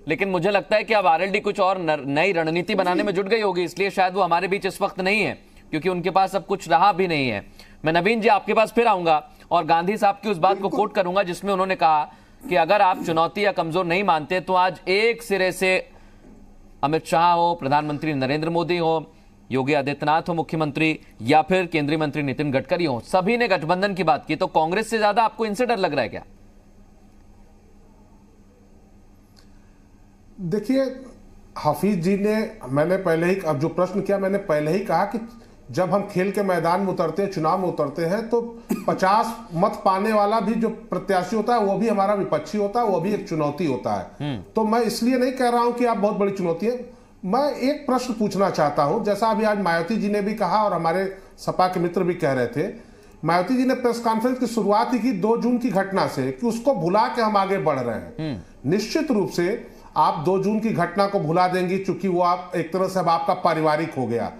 लेकिन मुझे लगता है कि अब आरएलडी कुछ और नई रणनीति बनाने में जुट गई होगी, इसलिए शायद वो हमारे बीच इस वक्त नहीं है, क्योंकि उनके पास अब कुछ रहा भी नहीं है। मैं नवीन जी आपके पास फिर आऊंगा और गांधी साहब की उस बात को कोट करूंगा जिसमें उन्होंने कहा कि अगर आप चुनौती या कमजोर नहीं मानते तो आज एक सिरे से अमित शाह हो, प्रधानमंत्री नरेंद्र मोदी हो, योगी आदित्यनाथ हो मुख्यमंत्री, या फिर केंद्रीय मंत्री नितिन गडकरी हो, सभी ने गठबंधन की बात की। तो कांग्रेस से ज्यादा आपको इनसे डर लग रहा है क्या? देखिए, हफीज जी ने, मैंने पहले ही, अब जो प्रश्न किया मैंने पहले ही कहा कि जब हम खेल के मैदान में उतरते हैं, चुनाव में उतरते हैं, तो 50 मत पाने वाला भी जो प्रत्याशी होता है वो भी हमारा विपक्षी होता है, वो भी एक चुनौती होता है। तो मैं इसलिए नहीं कह रहा हूं कि आप बहुत बड़ी चुनौती है। मैं एक प्रश्न पूछना चाहता हूं, जैसा अभी आज मायावती जी ने भी कहा और हमारे सपा के मित्र भी कह रहे थे। मायावती जी ने प्रेस कॉन्फ्रेंस की शुरुआत ही की 2 जून की घटना से कि उसको भुला के हम आगे बढ़ रहे हैं। निश्चित रूप से आप 2 जून की घटना को भुला देंगी, चूंकि वो आप एक तरह से अब आपका पारिवारिक हो गया।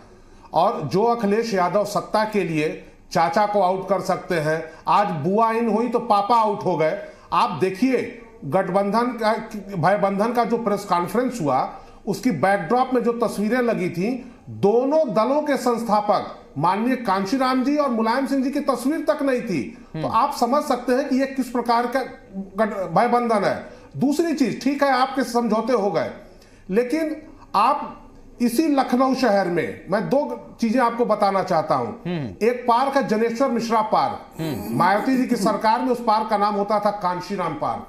और जो अखिलेश यादव सत्ता के लिए चाचा को आउट कर सकते हैं, आज बुआ इन हुई तो पापा आउट हो गए। आप देखिए गठबंधन का, भयबंधन का जो प्रेस कॉन्फ्रेंस हुआ, उसकी बैकड्रॉप में जो तस्वीरें लगी थी, दोनों दलों के संस्थापक माननीय कांशीराम जी और मुलायम सिंह जी की तस्वीर तक नहीं थी। तो आप समझ सकते हैं कि यह किस प्रकार का भयबंधन है। दूसरी चीज, ठीक है आपके समझौते हो गए, लेकिन आप इसी लखनऊ शहर में, मैं 2 चीजें आपको बताना चाहता हूं। एक पार्क है जनेश्वर मिश्रा पार्क, मायावती जी की सरकार में उस पार्क का नाम होता था कांशीराम पार्क,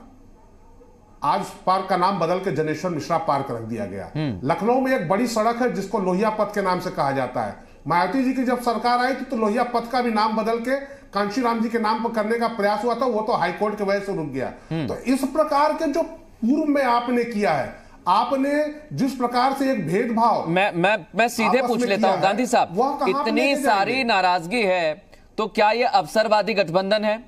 आज पार्क का नाम बदल के जनेश्वर मिश्रा पार्क रख दिया गया। लखनऊ में एक बड़ी सड़क है जिसको लोहिया पथ के नाम से कहा जाता है। मायावती जी की जब सरकार आई थी तो लोहिया पथ का भी नाम बदल के कांशीराम जी के नाम पर करने का प्रयास हुआ था, वो तो हाईकोर्ट की वजह से रुक गया। तो इस प्रकार के जो पूर्व में आपने किया है, आपने जिस प्रकार से एक भेदभाव, मैं सीधे पूछ लेता हूं गांधी साहब, इतनी सारी नाराजगी है तो क्या यह अवसरवादी गठबंधन है?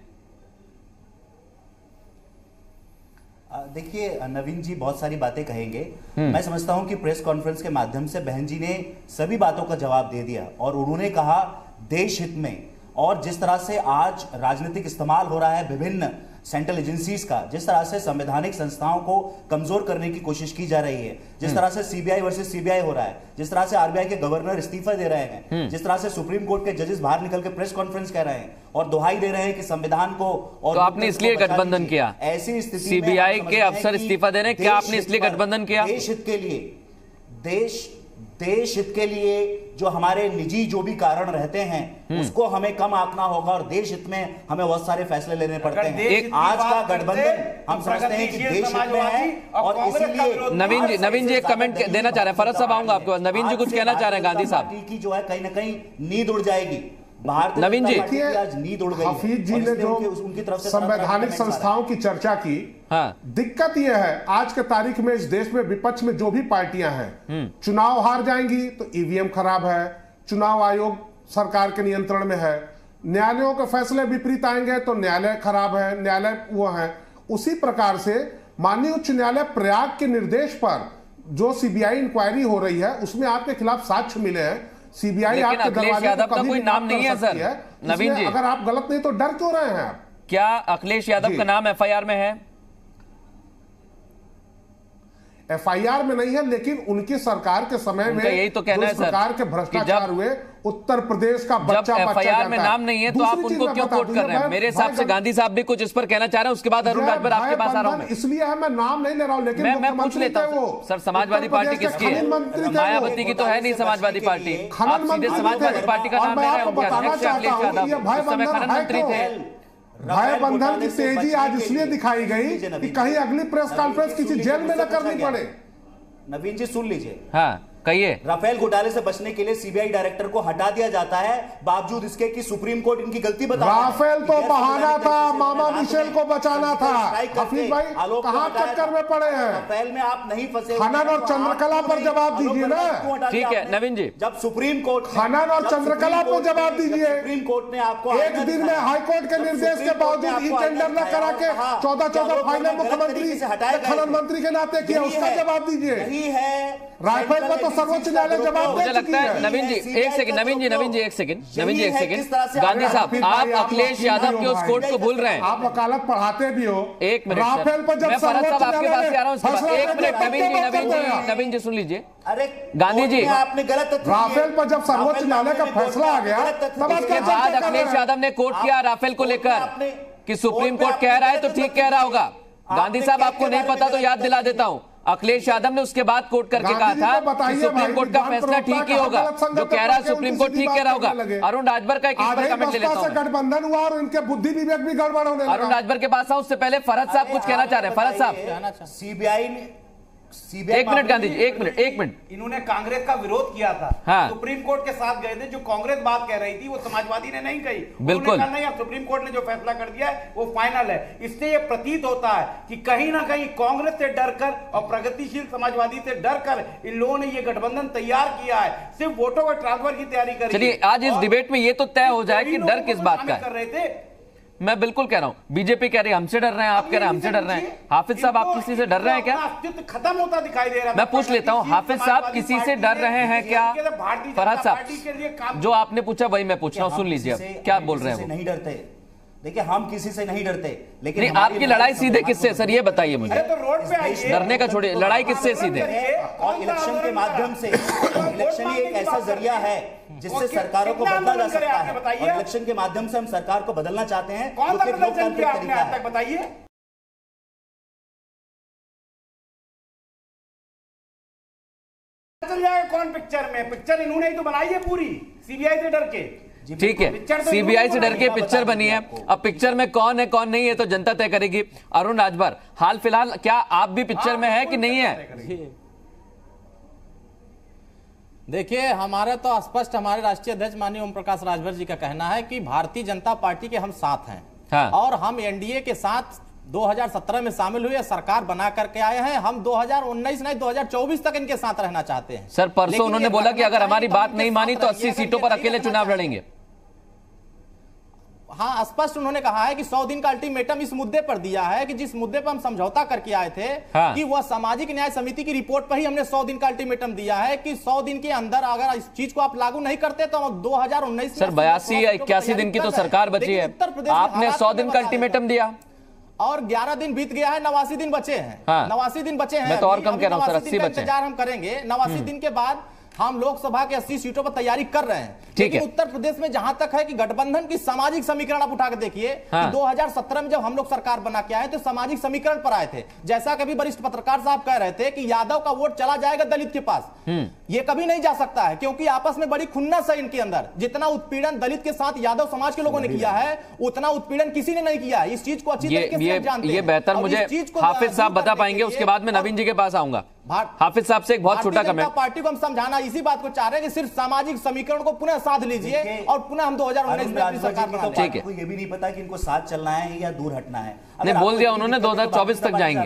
देखिए नवीन जी बहुत सारी बातें कहेंगे। मैं समझता हूं कि प्रेस कॉन्फ्रेंस के माध्यम से बहन जी ने सभी बातों का जवाब दे दिया और उन्होंने कहा देश हित में, और जिस तरह से आज राजनीतिक इस्तेमाल हो रहा है विभिन्न सेंट्रल एजेंसीज का, जिस तरह से संवैधानिक संस्थाओं को कमजोर करने की कोशिश की जा रही है, जिस तरह से सीबीआई वर्सेस सीबीआई हो रहा है, जिस तरह से आरबीआई के गवर्नर इस्तीफा दे रहे हैं, जिस तरह से सुप्रीम कोर्ट के जजेस बाहर निकल के प्रेस कॉन्फ्रेंस कह रहे हैं और दुहाई दे रहे हैं कि संविधान को, और तो आपने इसलिए गठबंधन किया? ऐसी स्थिति सीबीआई के अफसर इस्तीफा दे रहे हैं, क्या आपने इसलिए गठबंधन किया? देश हित के लिए, देश हित के लिए जो हमारे निजी जो भी कारण रहते हैं उसको हमें कम आंकना होगा और देश हित में हमें बहुत सारे फैसले लेने पड़ते हैं। एक आज का गठबंधन हम समझते हैं कि देश हित में है और इसीलिए नवीन जी एक कमेंट देना चाह रहे हैं। फरज साहब आऊंगा आपके पास। नवीन जी कुछ कहना चाह रहे हैं गांधी साहब की जो है कहीं ना कहीं नींद उड़ जाएगी। नवीन जी, हफीज जी ने जो संवैधानिक संस्थाओं की चर्चा की, दिक्कत यह है आज के तारीख में इस देश में विपक्ष में जो भी पार्टियां हैं, चुनाव हार जाएंगी तो ईवीएम खराब है, चुनाव आयोग सरकार के नियंत्रण में है, न्यायालयों के फैसले विपरीत आएंगे तो न्यायालय खराब है, न्यायालय वो है। उसी प्रकार से माननीय उच्च न्यायालय प्रयाग के निर्देश पर जो सीबीआई इंक्वायरी हो रही है उसमें आपके खिलाफ साक्ष्य मिले हैं। सीबीआई आपके दरवाजे यादव का कोई नाम नहीं है सर। नवीन जी, अगर आप गलत नहीं तो डर क्यों रहे हैं आप? क्या अखिलेश यादव का नाम एफआईआर में है? एफआईआर में नहीं है, लेकिन उनकी सरकार के समय में यही तो कहना है सर, सरकार के भ्रष्टाचार हुए, उत्तर प्रदेश का बच्चा एफआईआर में नाम नहीं है तो आप उनको क्यों कोट कर रहे हैं? मेरे हिसाब से गांधी साहब भी कुछ इस पर कहना चाह रहे हैं, उसके बाद अरुण राजभर आपके पास आ रहा हूं। इसलिए है मैं नाम नहीं ले रहा हूं, लेकिन मैं पूछ लेता हूं सर, समाजवादी पार्टी किसकी है? मायावती की तो है नहीं समाजवादी पार्टी, आप सीधे समाजवादी पार्टी का नाम ले रहे हैं। अध्यक्ष अखिलेश यादव उस समय खनन मंत्री थे। भय बंधन की तेजी आज इसलिए दिखाई गई कि कहीं अगली प्रेस कॉन्फ्रेंस किसी जेल में न करनी पड़े। नवीन जी सुन लीजिए, हाँ कहिए। राफेल घोटाले से बचने के लिए सीबीआई डायरेक्टर को हटा दिया जाता है, बावजूद इसके कि सुप्रीम कोर्ट इनकी गलती बता रहा है। राफेल तो बहाना था, मामा मिशेल को बचाना था। हफीज भाई कहां चक्कर में पड़े हैं? राफेल में आप नहीं फंसे। खनन और चंद्रकला पर जवाब दीजिए ना। ठीक है नवीन जी, जब सुप्रीम कोर्ट खनन और चंद्रकला पर जवाब दीजिए। सुप्रीम कोर्ट ने आपको एक दिन में हाईकोर्ट के निर्देश के बावजूद ई टेंडर न करा के 14 फाइलें मुख्यमंत्री खनन मंत्री के नाते किया, उसका जवाब दीजिए। यही है राफेल पर तो सर्वोच्च न्यायालय जवाब मुझे लगता है नवीन जी एक सेकंड, नवीन जी एक सेकंड। गांधी साहब आप अखिलेश यादव के उस कोर्ट को भूल रहे हैं। आप वकालत पढ़ाते भी हो। एक मिनट राफेल पर जब मैं फरहत साहब आपके पास से आ रहा हूं, एक मिनट नवीन जी सुन लीजिए। अरे गांधी जी आपने गलत राफेल पर जब सर्वोच्च न्यायालय का फैसला आ गया तब उसके बाद अखिलेश यादव ने कोर्ट किया राफेल को लेकर कि सुप्रीम कोर्ट कह रहा है तो ठीक कह रहा होगा। गांधी साहब आपको नहीं पता तो याद दिला देता हूं, अखिलेश यादव ने उसके बाद कोर्ट करके कहा था कि सुप्रीम कोर्ट का फैसला ठीक ही होगा, जो कह रहा है सुप्रीम कोर्ट ठीक कह रहा होगा। अरुण राजभर का एक इस पर कमेंट ले लेता हूं। गठबंधन हुआ और इनके बुद्धि विवेक भी गड़बड़ होने लगा। अरुण राजभर के पास आऊं, उससे पहले फरहत साहब कुछ कहना चाह रहे हैं। फरहत साहब सीबीआई एक मिनट गांधी जी, एक मिनट। इन्होंने कांग्रेस का विरोध किया था, हाँ। सुप्रीम कोर्ट के साथ गए थे। जो कांग्रेस बात कह रही थी वो समाजवादी ने नहीं कही। बिल्कुल नहीं, अब सुप्रीम कोर्ट ने जो फैसला कर दिया है वो फाइनल है। इससे ये प्रतीत होता है कि कहीं ना कहीं कांग्रेस से डरकर और प्रगतिशील समाजवादी से डरकर इन लोगों ने ये गठबंधन तैयार किया है, सिर्फ वोटों के ट्रांसफर की तैयारी करी। चलिए आज इस डिबेट में ये तो तय हो जाए कि डर किस बात का कर रहे थे। मैं बिल्कुल कह रहा हूं, बीजेपी कह रही है हमसे डर रहे हैं, आप कह रहे हैं हमसे डर रहे हैं। हाफिज साहब आप किसी से डर रहे हैं क्या? अस्तित्व खत्म होता दिखाई दे रहा है। मैं पूछ लेता हूं, हाफिज साहब किसी से डर रहे हैं क्या? फरहत साहब जो आपने पूछा वही मैं पूछ रहा हूं, सुन लीजिए अब क्या बोल रहे हैं वो। नहीं डरते, देखिए हम किसी से नहीं डरते, लेकिन नहीं आपकी लड़ाई सीधे किससे सर ये बताइए मुझे। तो रोड पे आइए, डरने का छोड़िए, लड़ाई किससे सीधे? और इलेक्शन के माध्यम से, इलेक्शन ही एक ऐसा जरिया है जिससे सरकारों को बदला जा सकता है। और इलेक्शन के माध्यम से हम सरकार को बदलना चाहते हैं, कौन सा लोकतांत्रिक तरीका है, बताइए। चल जाएगा कौन पिक्चर में? पिक्चर इन्होंने ही तो बनाई है पूरी, सीबीआई से डर के। ठीक है, सीबीआई से डर के पिक्चर बनी है। अब पिक्चर में कौन है कौन नहीं है तो जनता तय करेगी। अरुण राजभर हाल फिलहाल क्या आप भी पिक्चर में है कि नहीं है? देखिए हमारे तो स्पष्ट हमारे राष्ट्रीय अध्यक्ष माननीय ओम प्रकाश राजभर जी का कहना है कि भारतीय जनता पार्टी के हम साथ हैं। हाँ। और हम एनडीए के साथ 2017 में शामिल हुए, सरकार बना करके आए हैं। हम 2019 नहीं 2024 तक इनके साथ रहना चाहते हैं। सर परसों उन्होंने बोला कि अगर हमारी बात नहीं मानी तो 80 सीटों पर अकेले चुनाव लड़ेंगे। हाँ स्पष्ट उन्होंने कहा है कि 100 दिन का अल्टीमेटम इस मुद्दे पर दिया है कि जिस मुद्दे पर हम समझौता करके आए थे। हाँ। कि वह सामाजिक न्याय समिति की रिपोर्ट पर ही हमने 100 दिन का अल्टीमेटम दिया है कि 100 दिन के अंदर अगर इस चीज को आप लागू नहीं करते तो 2019 सर 82 या 81 दिन की तो सरकार बची है, आपने 100 दिन का अल्टीमेटम दिया और 11 दिन बीत गया है, 89 दिन बचे हैं। हाँ। 89 दिन बचे हैं। मैं तो और कम कह रहा हूं सर, 80 बचे। इंतजार हम करेंगे 89 दिन के बाद हम लोकसभा के 80 सीटों पर तैयारी कर रहे हैं। लेकिन उत्तर प्रदेश में जहां तक है कि गठबंधन की सामाजिक समीकरण आप उठा के देखिए। हाँ। 2017 में जब हम लोग सरकार बना के आए तो सामाजिक समीकरण पर आए थे। जैसा कभी वरिष्ठ पत्रकार साहब कह रहे थे कि यादव का वोट चला जाएगा दलित के पास, ये कभी नहीं जा सकता है क्योंकि आपस में बड़ी खुन्नस है इनके अंदर। जितना उत्पीड़न दलित के साथ यादव समाज के लोगों ने किया है उतना उत्पीड़न किसी ने नहीं किया है। इस चीज को अच्छी तरीके से जानते हैं। ये बेहतर मुझे हाफिज साहब बता पाएंगे, उसके बाद मैं नवीन जी के पास आऊंगा। हाफिज साहब से एक बहुत छोटा कमेंट। पार्टी को हम समझाना इसी बात को चाह रहे हैं कि सिर्फ सामाजिक समीकरण को पुनः साध लीजिए और पुनः हम 2019 में अपनी सरकार बना लेंगे। ठीक है, ये भी नहीं पता कि इनको साथ चलना है या दूर हटना है। नहीं बोल दिया उन्होंने 2024 तक जाएंगे,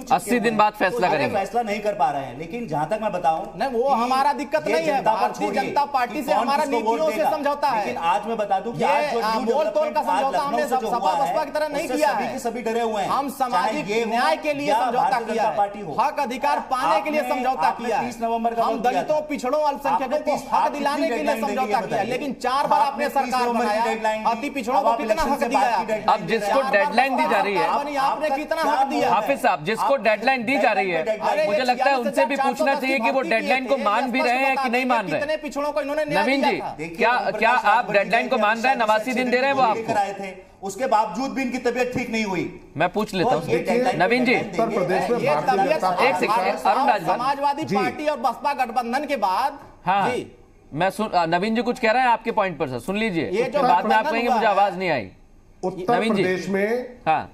80 दिन बाद फैसला करेंगे। फैसला नहीं कर पा रहे हैं, लेकिन जहां तक मैं बताऊं नहीं वो हमारा दिक्कत नहीं है। भारतीय जनता पार्टी से हमारा नीतियों से समझौता है। लेकिन आज मैं बता दूं कि आज जो बोल तोल का समझौता हमने सपा बसपा की तरह नहीं किया है। सभी डरे हुए हैं। हम सामाजिक न्याय के लिए समझौता किया है। हक अधिकार करवाने के लिए समझौता किया है। 30 नवंबर का हम दलितों, पिछड़ों, अल्पसंख्यकों को हक दिलाने के लिए समझौता किया, लेकिन 4 बार आपने सरकार बनाया, अति पिछड़ों को कितना हक दिया? अब जिसको डेडलाइन दी जा रही है, आपने कितना हक दिया? हाफिज साहब, जिसको डेडलाइन दी जा रही है, मुझे लगता है उनसे भी पूछना चाहिए कि वो डेडलाइन को मान भी रहे हैं कि नहीं मान रहे। कितने पिछड़ों को इन्होंने नवीन जी, क्या आप डेडलाइन को मान रहे हैं? 89 दिन दे रहे हैं वो आपको, उसके बावजूद भी इनकी तबीयत ठीक नहीं हुई। मैं पूछ लेता हूँ नवीन जी, उत्तर प्रदेश में एक सेकंड, अरुण राजभर, समाजवादी पार्टी और बसपा गठबंधन के बाद, हाँ जी मैं नवीन जी कुछ कह रहे हैं आपके पॉइंट पर, सर सुन लीजिए, ये जो बाद में आप कहेंगे मुझे आवाज नहीं आई। उत्तर प्रदेश में, हाँ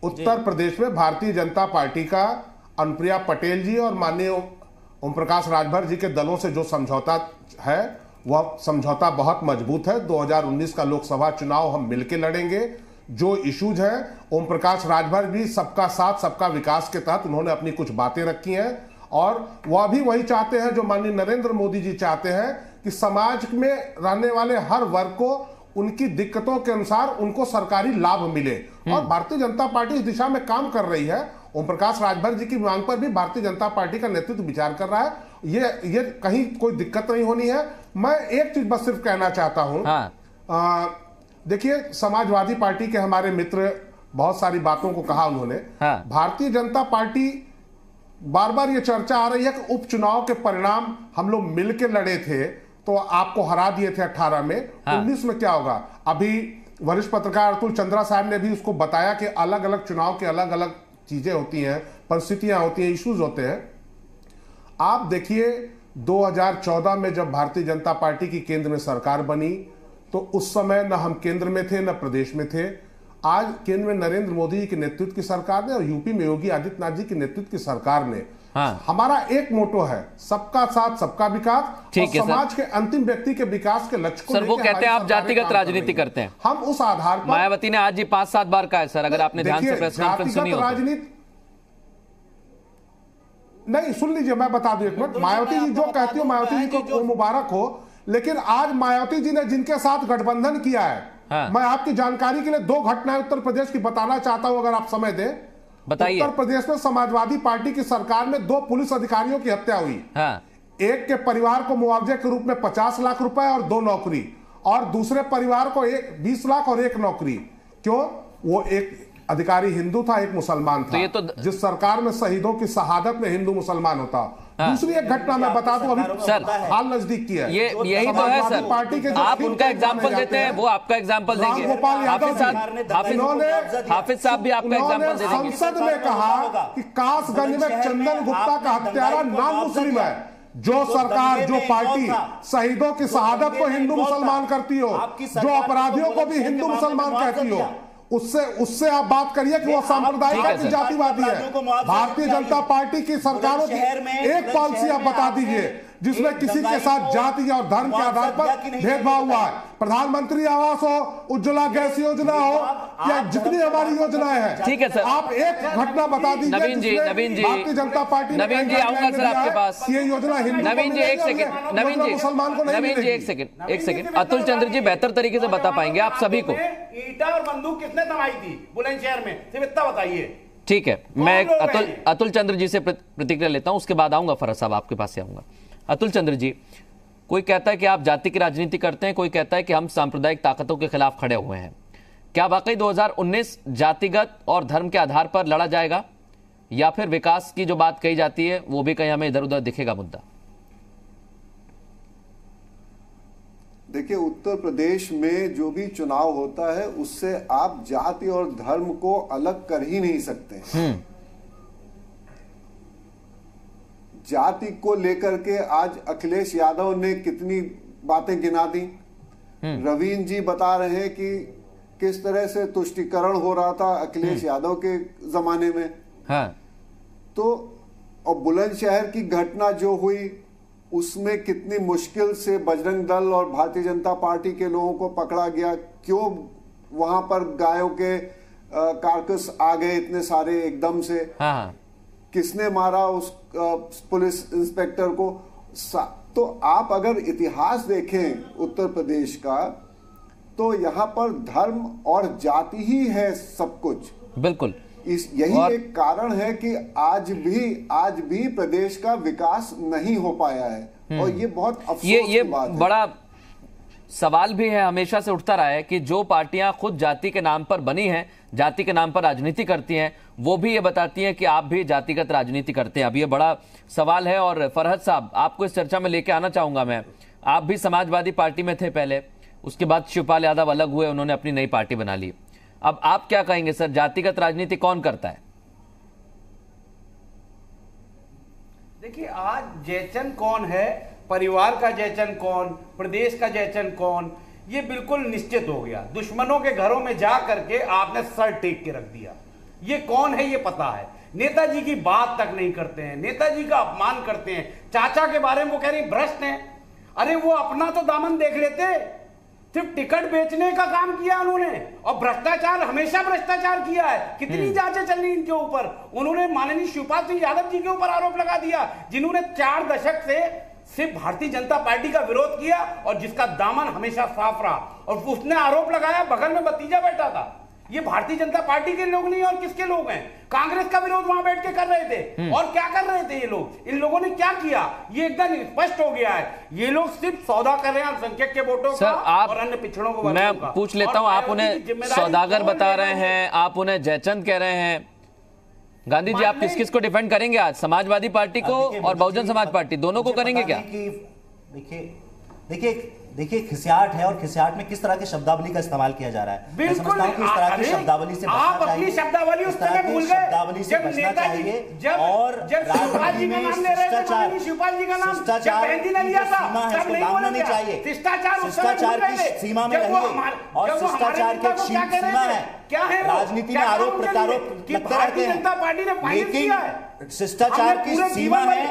उत्तर प्रदेश में भारतीय जनता पार्टी का अनुप्रिया पटेल जी और माननीय ओम प्रकाश राजभर जी के दलों से जो समझौता है वह समझौता बहुत मजबूत है। 2019 का लोकसभा चुनाव हम मिलकर लड़ेंगे। जो इश्यूज हैं, ओम प्रकाश राजभर भी सबका साथ सबका विकास के तहत उन्होंने अपनी कुछ बातें रखी हैं और वह भी वही चाहते हैं जो माननीय नरेंद्र मोदी जी चाहते हैं कि समाज में रहने वाले हर वर्ग को उनकी दिक्कतों के अनुसार उनको सरकारी लाभ मिले और भारतीय जनता पार्टी इस दिशा में काम कर रही है। ओम प्रकाश राजभर जी की मांग पर भी भारतीय जनता पार्टी का नेतृत्व विचार कर रहा है। ये कहीं कोई दिक्कत नहीं होनी है। मैं एक चीज बस सिर्फ कहना चाहता हूं, देखिए समाजवादी पार्टी के हमारे मित्र बहुत सारी बातों को कहा उन्होंने। भारतीय जनता पार्टी बार बार ये चर्चा आ रही है कि उपचुनाव के परिणाम हम लोग मिलकर लड़े थे तो आपको हरा दिए थे 18 में, 19 में क्या होगा? अभी वरिष्ठ पत्रकार अतुल चंद्रा साहब ने भी उसको बताया कि अलग अलग चुनाव के अलग अलग चीजें होती हैं, परिस्थितियां होती हैं, इश्यूज होते हैं। आप देखिए 2014 में जब भारतीय जनता पार्टी की केंद्र में सरकार बनी तो उस समय न हम केंद्र में थे न प्रदेश में थे। आज केंद्र में नरेंद्र मोदी जी के नेतृत्व की सरकार ने और यूपी में योगी आदित्यनाथ जी के नेतृत्व की सरकार ने, हमारा एक मोटो है सबका साथ सबका विकास और समाज के अंतिम व्यक्ति के विकास के लक्ष्य को। सर वो कहते हैं आप जातिगत राजनीति करते हैं, हम उस आधार पर, मायावती ने आज ही 5-7 बार कहा है सर, अगर आपने ध्यान से प्रेस कॉन्फ्रेंस सुनी हो। राजनीति नहीं, सुन लीजिए मैं बता दूं एक मिनट। मायावती जी जो कहती हो, मायावती जी को मुबारक हो, लेकिन आज मायावती जी ने जिनके साथ गठबंधन किया है, मैं आपकी जानकारी के लिए 2 घटनाएं उत्तर प्रदेश की बताना चाहता हूं, अगर आप समय दें। बताइए। उत्तर प्रदेश में समाजवादी पार्टी की सरकार में 2 पुलिस अधिकारियों की हत्या हुई। एक के परिवार को मुआवजे के रूप में 50 लाख रुपए और 2 नौकरी, और दूसरे परिवार को 20 लाख और 1 नौकरी। क्यों? वो एक अधिकारी हिंदू था, एक मुसलमान था। तो जिस सरकार में शहीदों की शहादत में हिंदू मुसलमान होता। दूसरी एक घटना मैं बता दूं, अभी सर हाल नजदीक की है, यही तो है सर। पार्टी के आप उनका एग्जाम्पल देते हैं, वो आपका एग्जाम्पल देंगे। हाफिज साहब भी आपका एग्जाम्पल दे देंगे। संसद में कहा कि कासगंज में चंदन गुप्ता का हत्यारा नॉन मुस्लिम है। जो सरकार, जो पार्टी शहीदों की शहादत को हिंदू मुसलमान करती हो, जो अपराधियों को भी हिंदू मुसलमान कहती हो, उससे आप बात करिए कि वो सांप्रदायिक जातिवादी है। भारतीय जनता पार्टी की सरकारों की एक पॉलिसी आप बता दीजिए जिसमें किसी के साथ जाति और धर्म के आधार पर भेदभाव हुआ है। प्रधानमंत्री आवास हो, उज्ज्वला गैस योजना हो, या जितनी हमारी योजनाएं हैं, ठीक है सर, आप एक घटना बता दीजिए। नवीन जी भारतीय जनता पार्टी, नवीन जी आऊंगा सर आपके पास। ये योजना हिंदू, नवीन जी एक सेकंड, नवीन जी मुसलमान को नहीं, नवीन जी एक सेकंड, अतुल चंद्र जी बेहतर तरीके से बता पाएंगे आप सभी को। ईटा और बंदूक किसने थमाई थी बुलंदशहर में, सिर्फ इतना बताइए। ठीक है, मैं अतुल चंद्र जी से प्रतिक्रिया लेता हूं, उसके बाद आऊंगा फरज साहब आपके पास से आऊंगा। अतुल चंद्र जी, कोई कहता है कि आप जाति की राजनीति करते हैं, कोई कहता है कि हम सांप्रदायिक ताकतों के खिलाफ खड़े हुए हैं। क्या वाकई 2019 जातिगत और धर्म के आधार पर लड़ा जाएगा, या फिर विकास की जो बात कही जाती है वो भी कहीं हमें इधर उधर दिखेगा मुद्दा? देखिए, उत्तर प्रदेश में जो भी चुनाव होता है उससे आप जाति और धर्म को अलग कर ही नहीं सकते। जाति को लेकर के आज अखिलेश यादव ने कितनी बातें गिना दी। रवीन जी बता रहे हैं कि किस तरह से तुष्टीकरण हो रहा था अखिलेश यादव के जमाने में। तो और बुलंदशहर की घटना जो हुई उसमें कितनी मुश्किल से बजरंग दल और भारतीय जनता पार्टी के लोगों को पकड़ा गया। क्यों वहां पर गायों के कार्कस आ गए इतने सारे एकदम से। किसने मारा उस पुलिस इंस्पेक्टर को। तो आप अगर इतिहास देखें उत्तर प्रदेश का, तो यहां पर धर्म और जाति ही है सब कुछ। बिल्कुल। यही एक कारण है कि आज भी प्रदेश का विकास नहीं हो पाया है और ये बहुत अफसोस की बात है। बड़ा सवाल भी है, हमेशा से उठता रहा है कि जो पार्टियां खुद जाति के नाम पर बनी हैं, जाति के नाम पर राजनीति करती हैं, वो भी ये बताती हैं कि आप भी जातिगत राजनीति करते हैं। अब ये बड़ा सवाल है और फरहद साहब आपको इस चर्चा में लेके आना चाहूंगा मैं। आप भी समाजवादी पार्टी में थे पहले, उसके बाद शिवपाल यादव अलग हुए, उन्होंने अपनी नई पार्टी बना ली। अब आप क्या कहेंगे सर, जातिगत राजनीति कौन करता है? देखिए, आज जयचंद कौन है, परिवार का जयचंद कौन, प्रदेश का जयचंद कौन, ये बिल्कुल निश्चित हो गया। दुश्मनों के घरों में जा करके आपने सर टेक के रख दिया। ये कौन है ये पता है। नेताजी की बात तक नहीं करते हैं, नेताजी का अपमान करते हैं। चाचा के बारे में वो कह रही भ्रष्ट हैं। अरे वो अपना तो दामन देख लेते, सिर्फ टिकट बेचने का काम किया उन्होंने और भ्रष्टाचार, हमेशा भ्रष्टाचार किया है। कितनी जांचें चल रही इनके ऊपर। उन्होंने माननीय शिवपाल सिंह यादव जी के ऊपर आरोप लगा दिया, जिन्होंने 4 दशक से सिर्फ भारतीय जनता पार्टी का विरोध किया और जिसका दामन हमेशा साफ रहा। और उसने आरोप लगाया, बगल में भतीजा बैठा था। ये भारतीय जनता पार्टी के लोग नहीं और किसके लोग हैं? कांग्रेस का विरोध वहां बैठ के कर रहे थे। और क्या कर रहे थे ये लोग? इन लोगों ने क्या किया ये एकदम स्पष्ट हो गया है। ये लोग सिर्फ सौदा कर रहे हैं अल्पसंख्यक के वोटों का और अन्य पिछड़ों को। मैं पूछ लेता हूं, आप उन्हें सौदागर बता रहे हैं, आप उन्हें जयचंद कह रहे हैं। गांधी जी, आप किस किस को डिफेंड करेंगे आज? समाजवादी पार्टी को और बहुजन समाज पार्टी दोनों को करेंगे क्या? देखिए खिसियाट है और खिसियाट में किस तरह की शब्दावली का इस्तेमाल किया जा रहा है। मैं समझता हूं कि इस तरह की शब्दावली से आप अपनी शब्दावली उस समय भूल गए जब नेताजी और शिवपाल जी का नाम ले रहे थे, शिवपाल जी का नाम शिष्टाचार नहीं चाहिए। शिष्टाचार की सीमा में रहिए और शिष्टाचार की सीमा है। क्या है राजनीति में आरोप प्रत्यारोप लगते रहते हैं, लेकिन शिष्टाचार की सीमा है।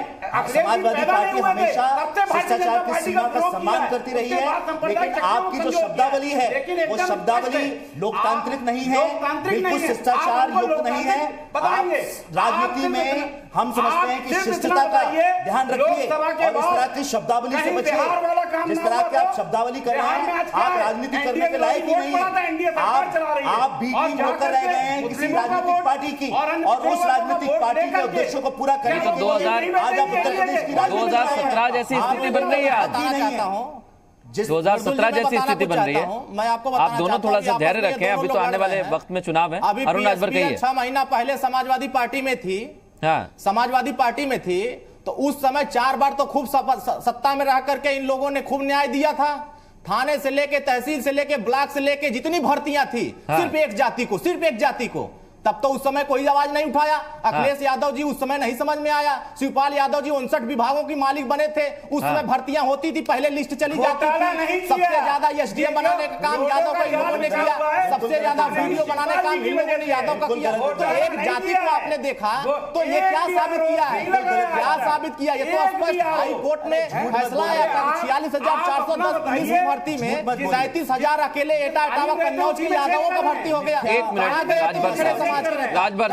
समाजवादी पार्टी हमेशा शिष्टाचार की सीमा का सम्मान करती रही है, लेकिन आपकी जो शब्दावली है वो शब्दावली लोकतांत्रिक नहीं है, बिल्कुल शिष्टाचार युक्त नहीं है। आप राजनीति में हम समझते हैं कि शिष्टता का ध्यान रखिए और इस तरह की शब्दावली से बचिए। जिस तरह की आप शब्दावली कर रहे हैं, आप राजनीति करने के लायक ही नहीं है। आप बीटी होकर रह गए हैं किसी राजनीतिक पार्टी की और उस राजनीतिक पार्टी के उद्देश्यों को पूरा करने के लिए आज आप उत्तर प्रदेश की 2017 जैसी स्थिति बन रही है। 2017 जैसी स्थिति बन रही है। मैं आपको आप दोनों थोड़ा सा धैर्य रखें, अभी तो आने वाले वक्त में चुनाव है। अरुण राजभर कहिए। 6 महीना पहले समाजवादी पार्टी में थी, समाजवादी पार्टी में थी, तो उस समय 4 बार तो खूब सत्ता में रह करके इन लोगों ने खूब न्याय दिया था। थाने से लेके, तहसील से लेके, ब्लॉक से लेके जितनी भर्तियां थी सिर्फ एक जाति को। तब तो उस समय कोई आवाज नहीं उठाया। अखिलेश यादव जी उस समय नहीं समझ में आया। शिवपाल यादव जी 59 विभागों की मालिक बने थे। उस समय भर्तियां होती थी, पहले लिस्ट चली जाती थी। सबसे ज्यादा एसडीएम बनाने का काम यादव का इन लोगों ने किया, सबसे ज्यादा वीडियो बनाने का काम इन लोगों ने यादव का किया। तो एक जाति को आपने देखा तो ये क्या साबित किया है? क्या साबित किया? ये तो स्पष्ट हाई कोर्ट ने फैसला आया था 46,410 पुलिस की भर्ती में 37,000 अकेले एटा एटावा कन्नौज की यादवों का भर्ती हो गया। राजभर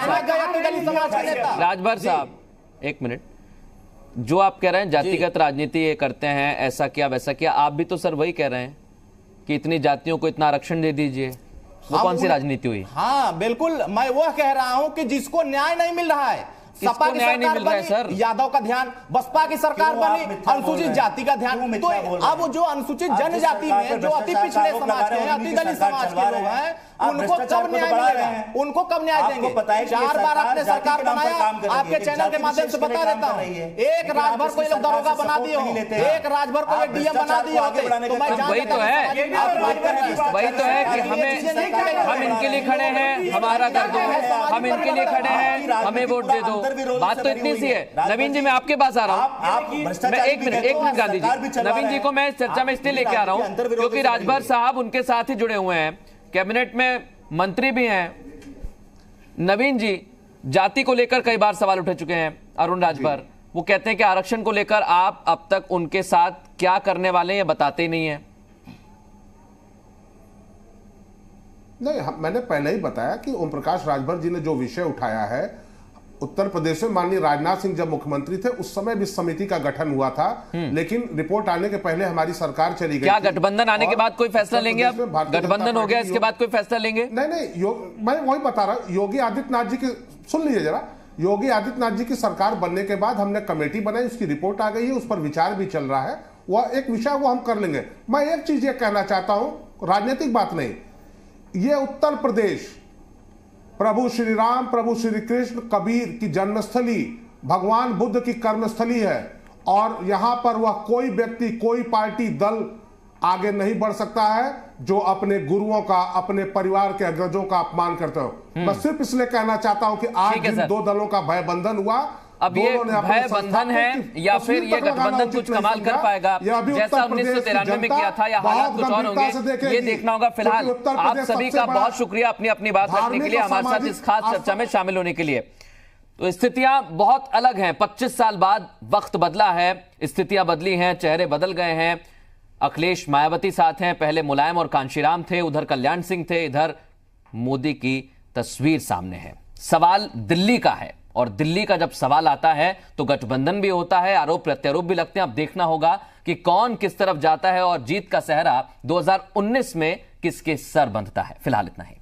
साहब, एक मिनट। जो आप कह रहे हैं जातिगत राजनीति ये करते हैं, ऐसा किया वैसा किया, आप भी तो सर वही कह रहे हैं कि इतनी जातियों को इतना आरक्षण दे दीजिए। वो कौन सी राजनीति हुई? हाँ बिल्कुल, मैं वो कह रहा हूं कि जिसको न्याय नहीं मिल रहा है, सपा की सरकार बनी, यादव का ध्यान, बसपा की सरकार बनी, अनुसूचित जाति का ध्यान। तो अब जो अनुसूचित जनजाति में जो अति पिछड़े समाज के हैं, अति दलित समाज के लोग हैं, उनको कब न्याय मिलेगा? उनको कब न्याय देंगे? 4 बार आपने सरकार बनाया, आपके चैनल के माध्यम से बता देता हूँ, एक राजभर को ये लोग दरोगा बना दिए हो, एक राजभर को ये डीएम बना दिए होते, तो मैं वही तो है कि हम इनके लिए खड़े हैं, हमारा कर दो, हम इनके लिए खड़े हैं, हमें वोट दे दो। बात तो इतनी सी है। नवीन जी, मैं आपके पास आ रहा हूँ। मैं एक मिनट गांधी जी, नवीन जी को मैं इस चर्चा में इसलिए लेके आ रहा हूँ क्योंकि राजभर साहब उनके साथ ही जुड़े हुए हैं, कैबिनेट में मंत्री भी हैं। नवीन जी, जाति को लेकर कई बार सवाल उठ चुके हैं। अरुण राजभर वो कहते हैं कि आरक्षण को लेकर आप अब तक उनके साथ क्या करने वाले हैं ये बताते ही नहीं है। नहीं, मैंने पहले ही बताया कि ओम प्रकाश राजभर जी ने जो विषय उठाया है, उत्तर प्रदेश में माननीय राजनाथ सिंह जब मुख्यमंत्री थे उस समय भी समिति का गठन हुआ था, लेकिन रिपोर्ट आने के पहले हमारी सरकार चली गई। क्या गठबंधन आने के बाद कोई फैसला लेंगे? अब गठबंधन हो गया, इसके बाद कोई फैसला लेंगे? नहीं, मैं वही बता रहा हूं, योगी आदित्यनाथ जी की सुन लीजिए जरा। योगी आदित्यनाथ जी की सरकार बनने के बाद हमने कमेटी बनाई, उसकी रिपोर्ट आ गई है, उस पर विचार भी चल रहा है। वह एक विषय वो हम कर लेंगे। मैं एक चीज ये कहना चाहता हूं, राजनीतिक बात नहीं, ये उत्तर प्रदेश प्रभु श्री राम, प्रभु श्री कृष्ण, कबीर की जन्मस्थली, भगवान बुद्ध की कर्मस्थली है, और यहां पर वह कोई व्यक्ति, कोई पार्टी, दल आगे नहीं बढ़ सकता है जो अपने गुरुओं का, अपने परिवार के अग्रजों का अपमान करते हो। मैं सिर्फ इसलिए कहना चाहता हूं कि आज जिन दो दलों का भय बंधन हुआ, अब ये भय बंधन है या फिर ये गठबंधन कुछ कमाल कर पाएगा जैसा 1993 में किया था, या हालात कुछ और होंगे, ये देखना होगा। फिलहाल आप सभी का बहुत शुक्रिया अपनी अपनी बात रखने के लिए, हमारे साथ इस खास चर्चा में शामिल होने के लिए। तो स्थितियां बहुत अलग हैं, 25 साल बाद वक्त बदला है, स्थितियां बदली हैं, चेहरे बदल गए हैं। अखिलेश मायावती साथ हैं, पहले मुलायम और कांशीराम थे, उधर कल्याण सिंह थे, इधर मोदी की तस्वीर सामने है। सवाल दिल्ली का है, और दिल्ली का जब सवाल आता है तो गठबंधन भी होता है, आरोप प्रत्यारोप भी लगते हैं। अब देखना होगा कि कौन किस तरफ जाता है और जीत का सेहरा 2019 में किसके सर बंधता है। फिलहाल इतना ही।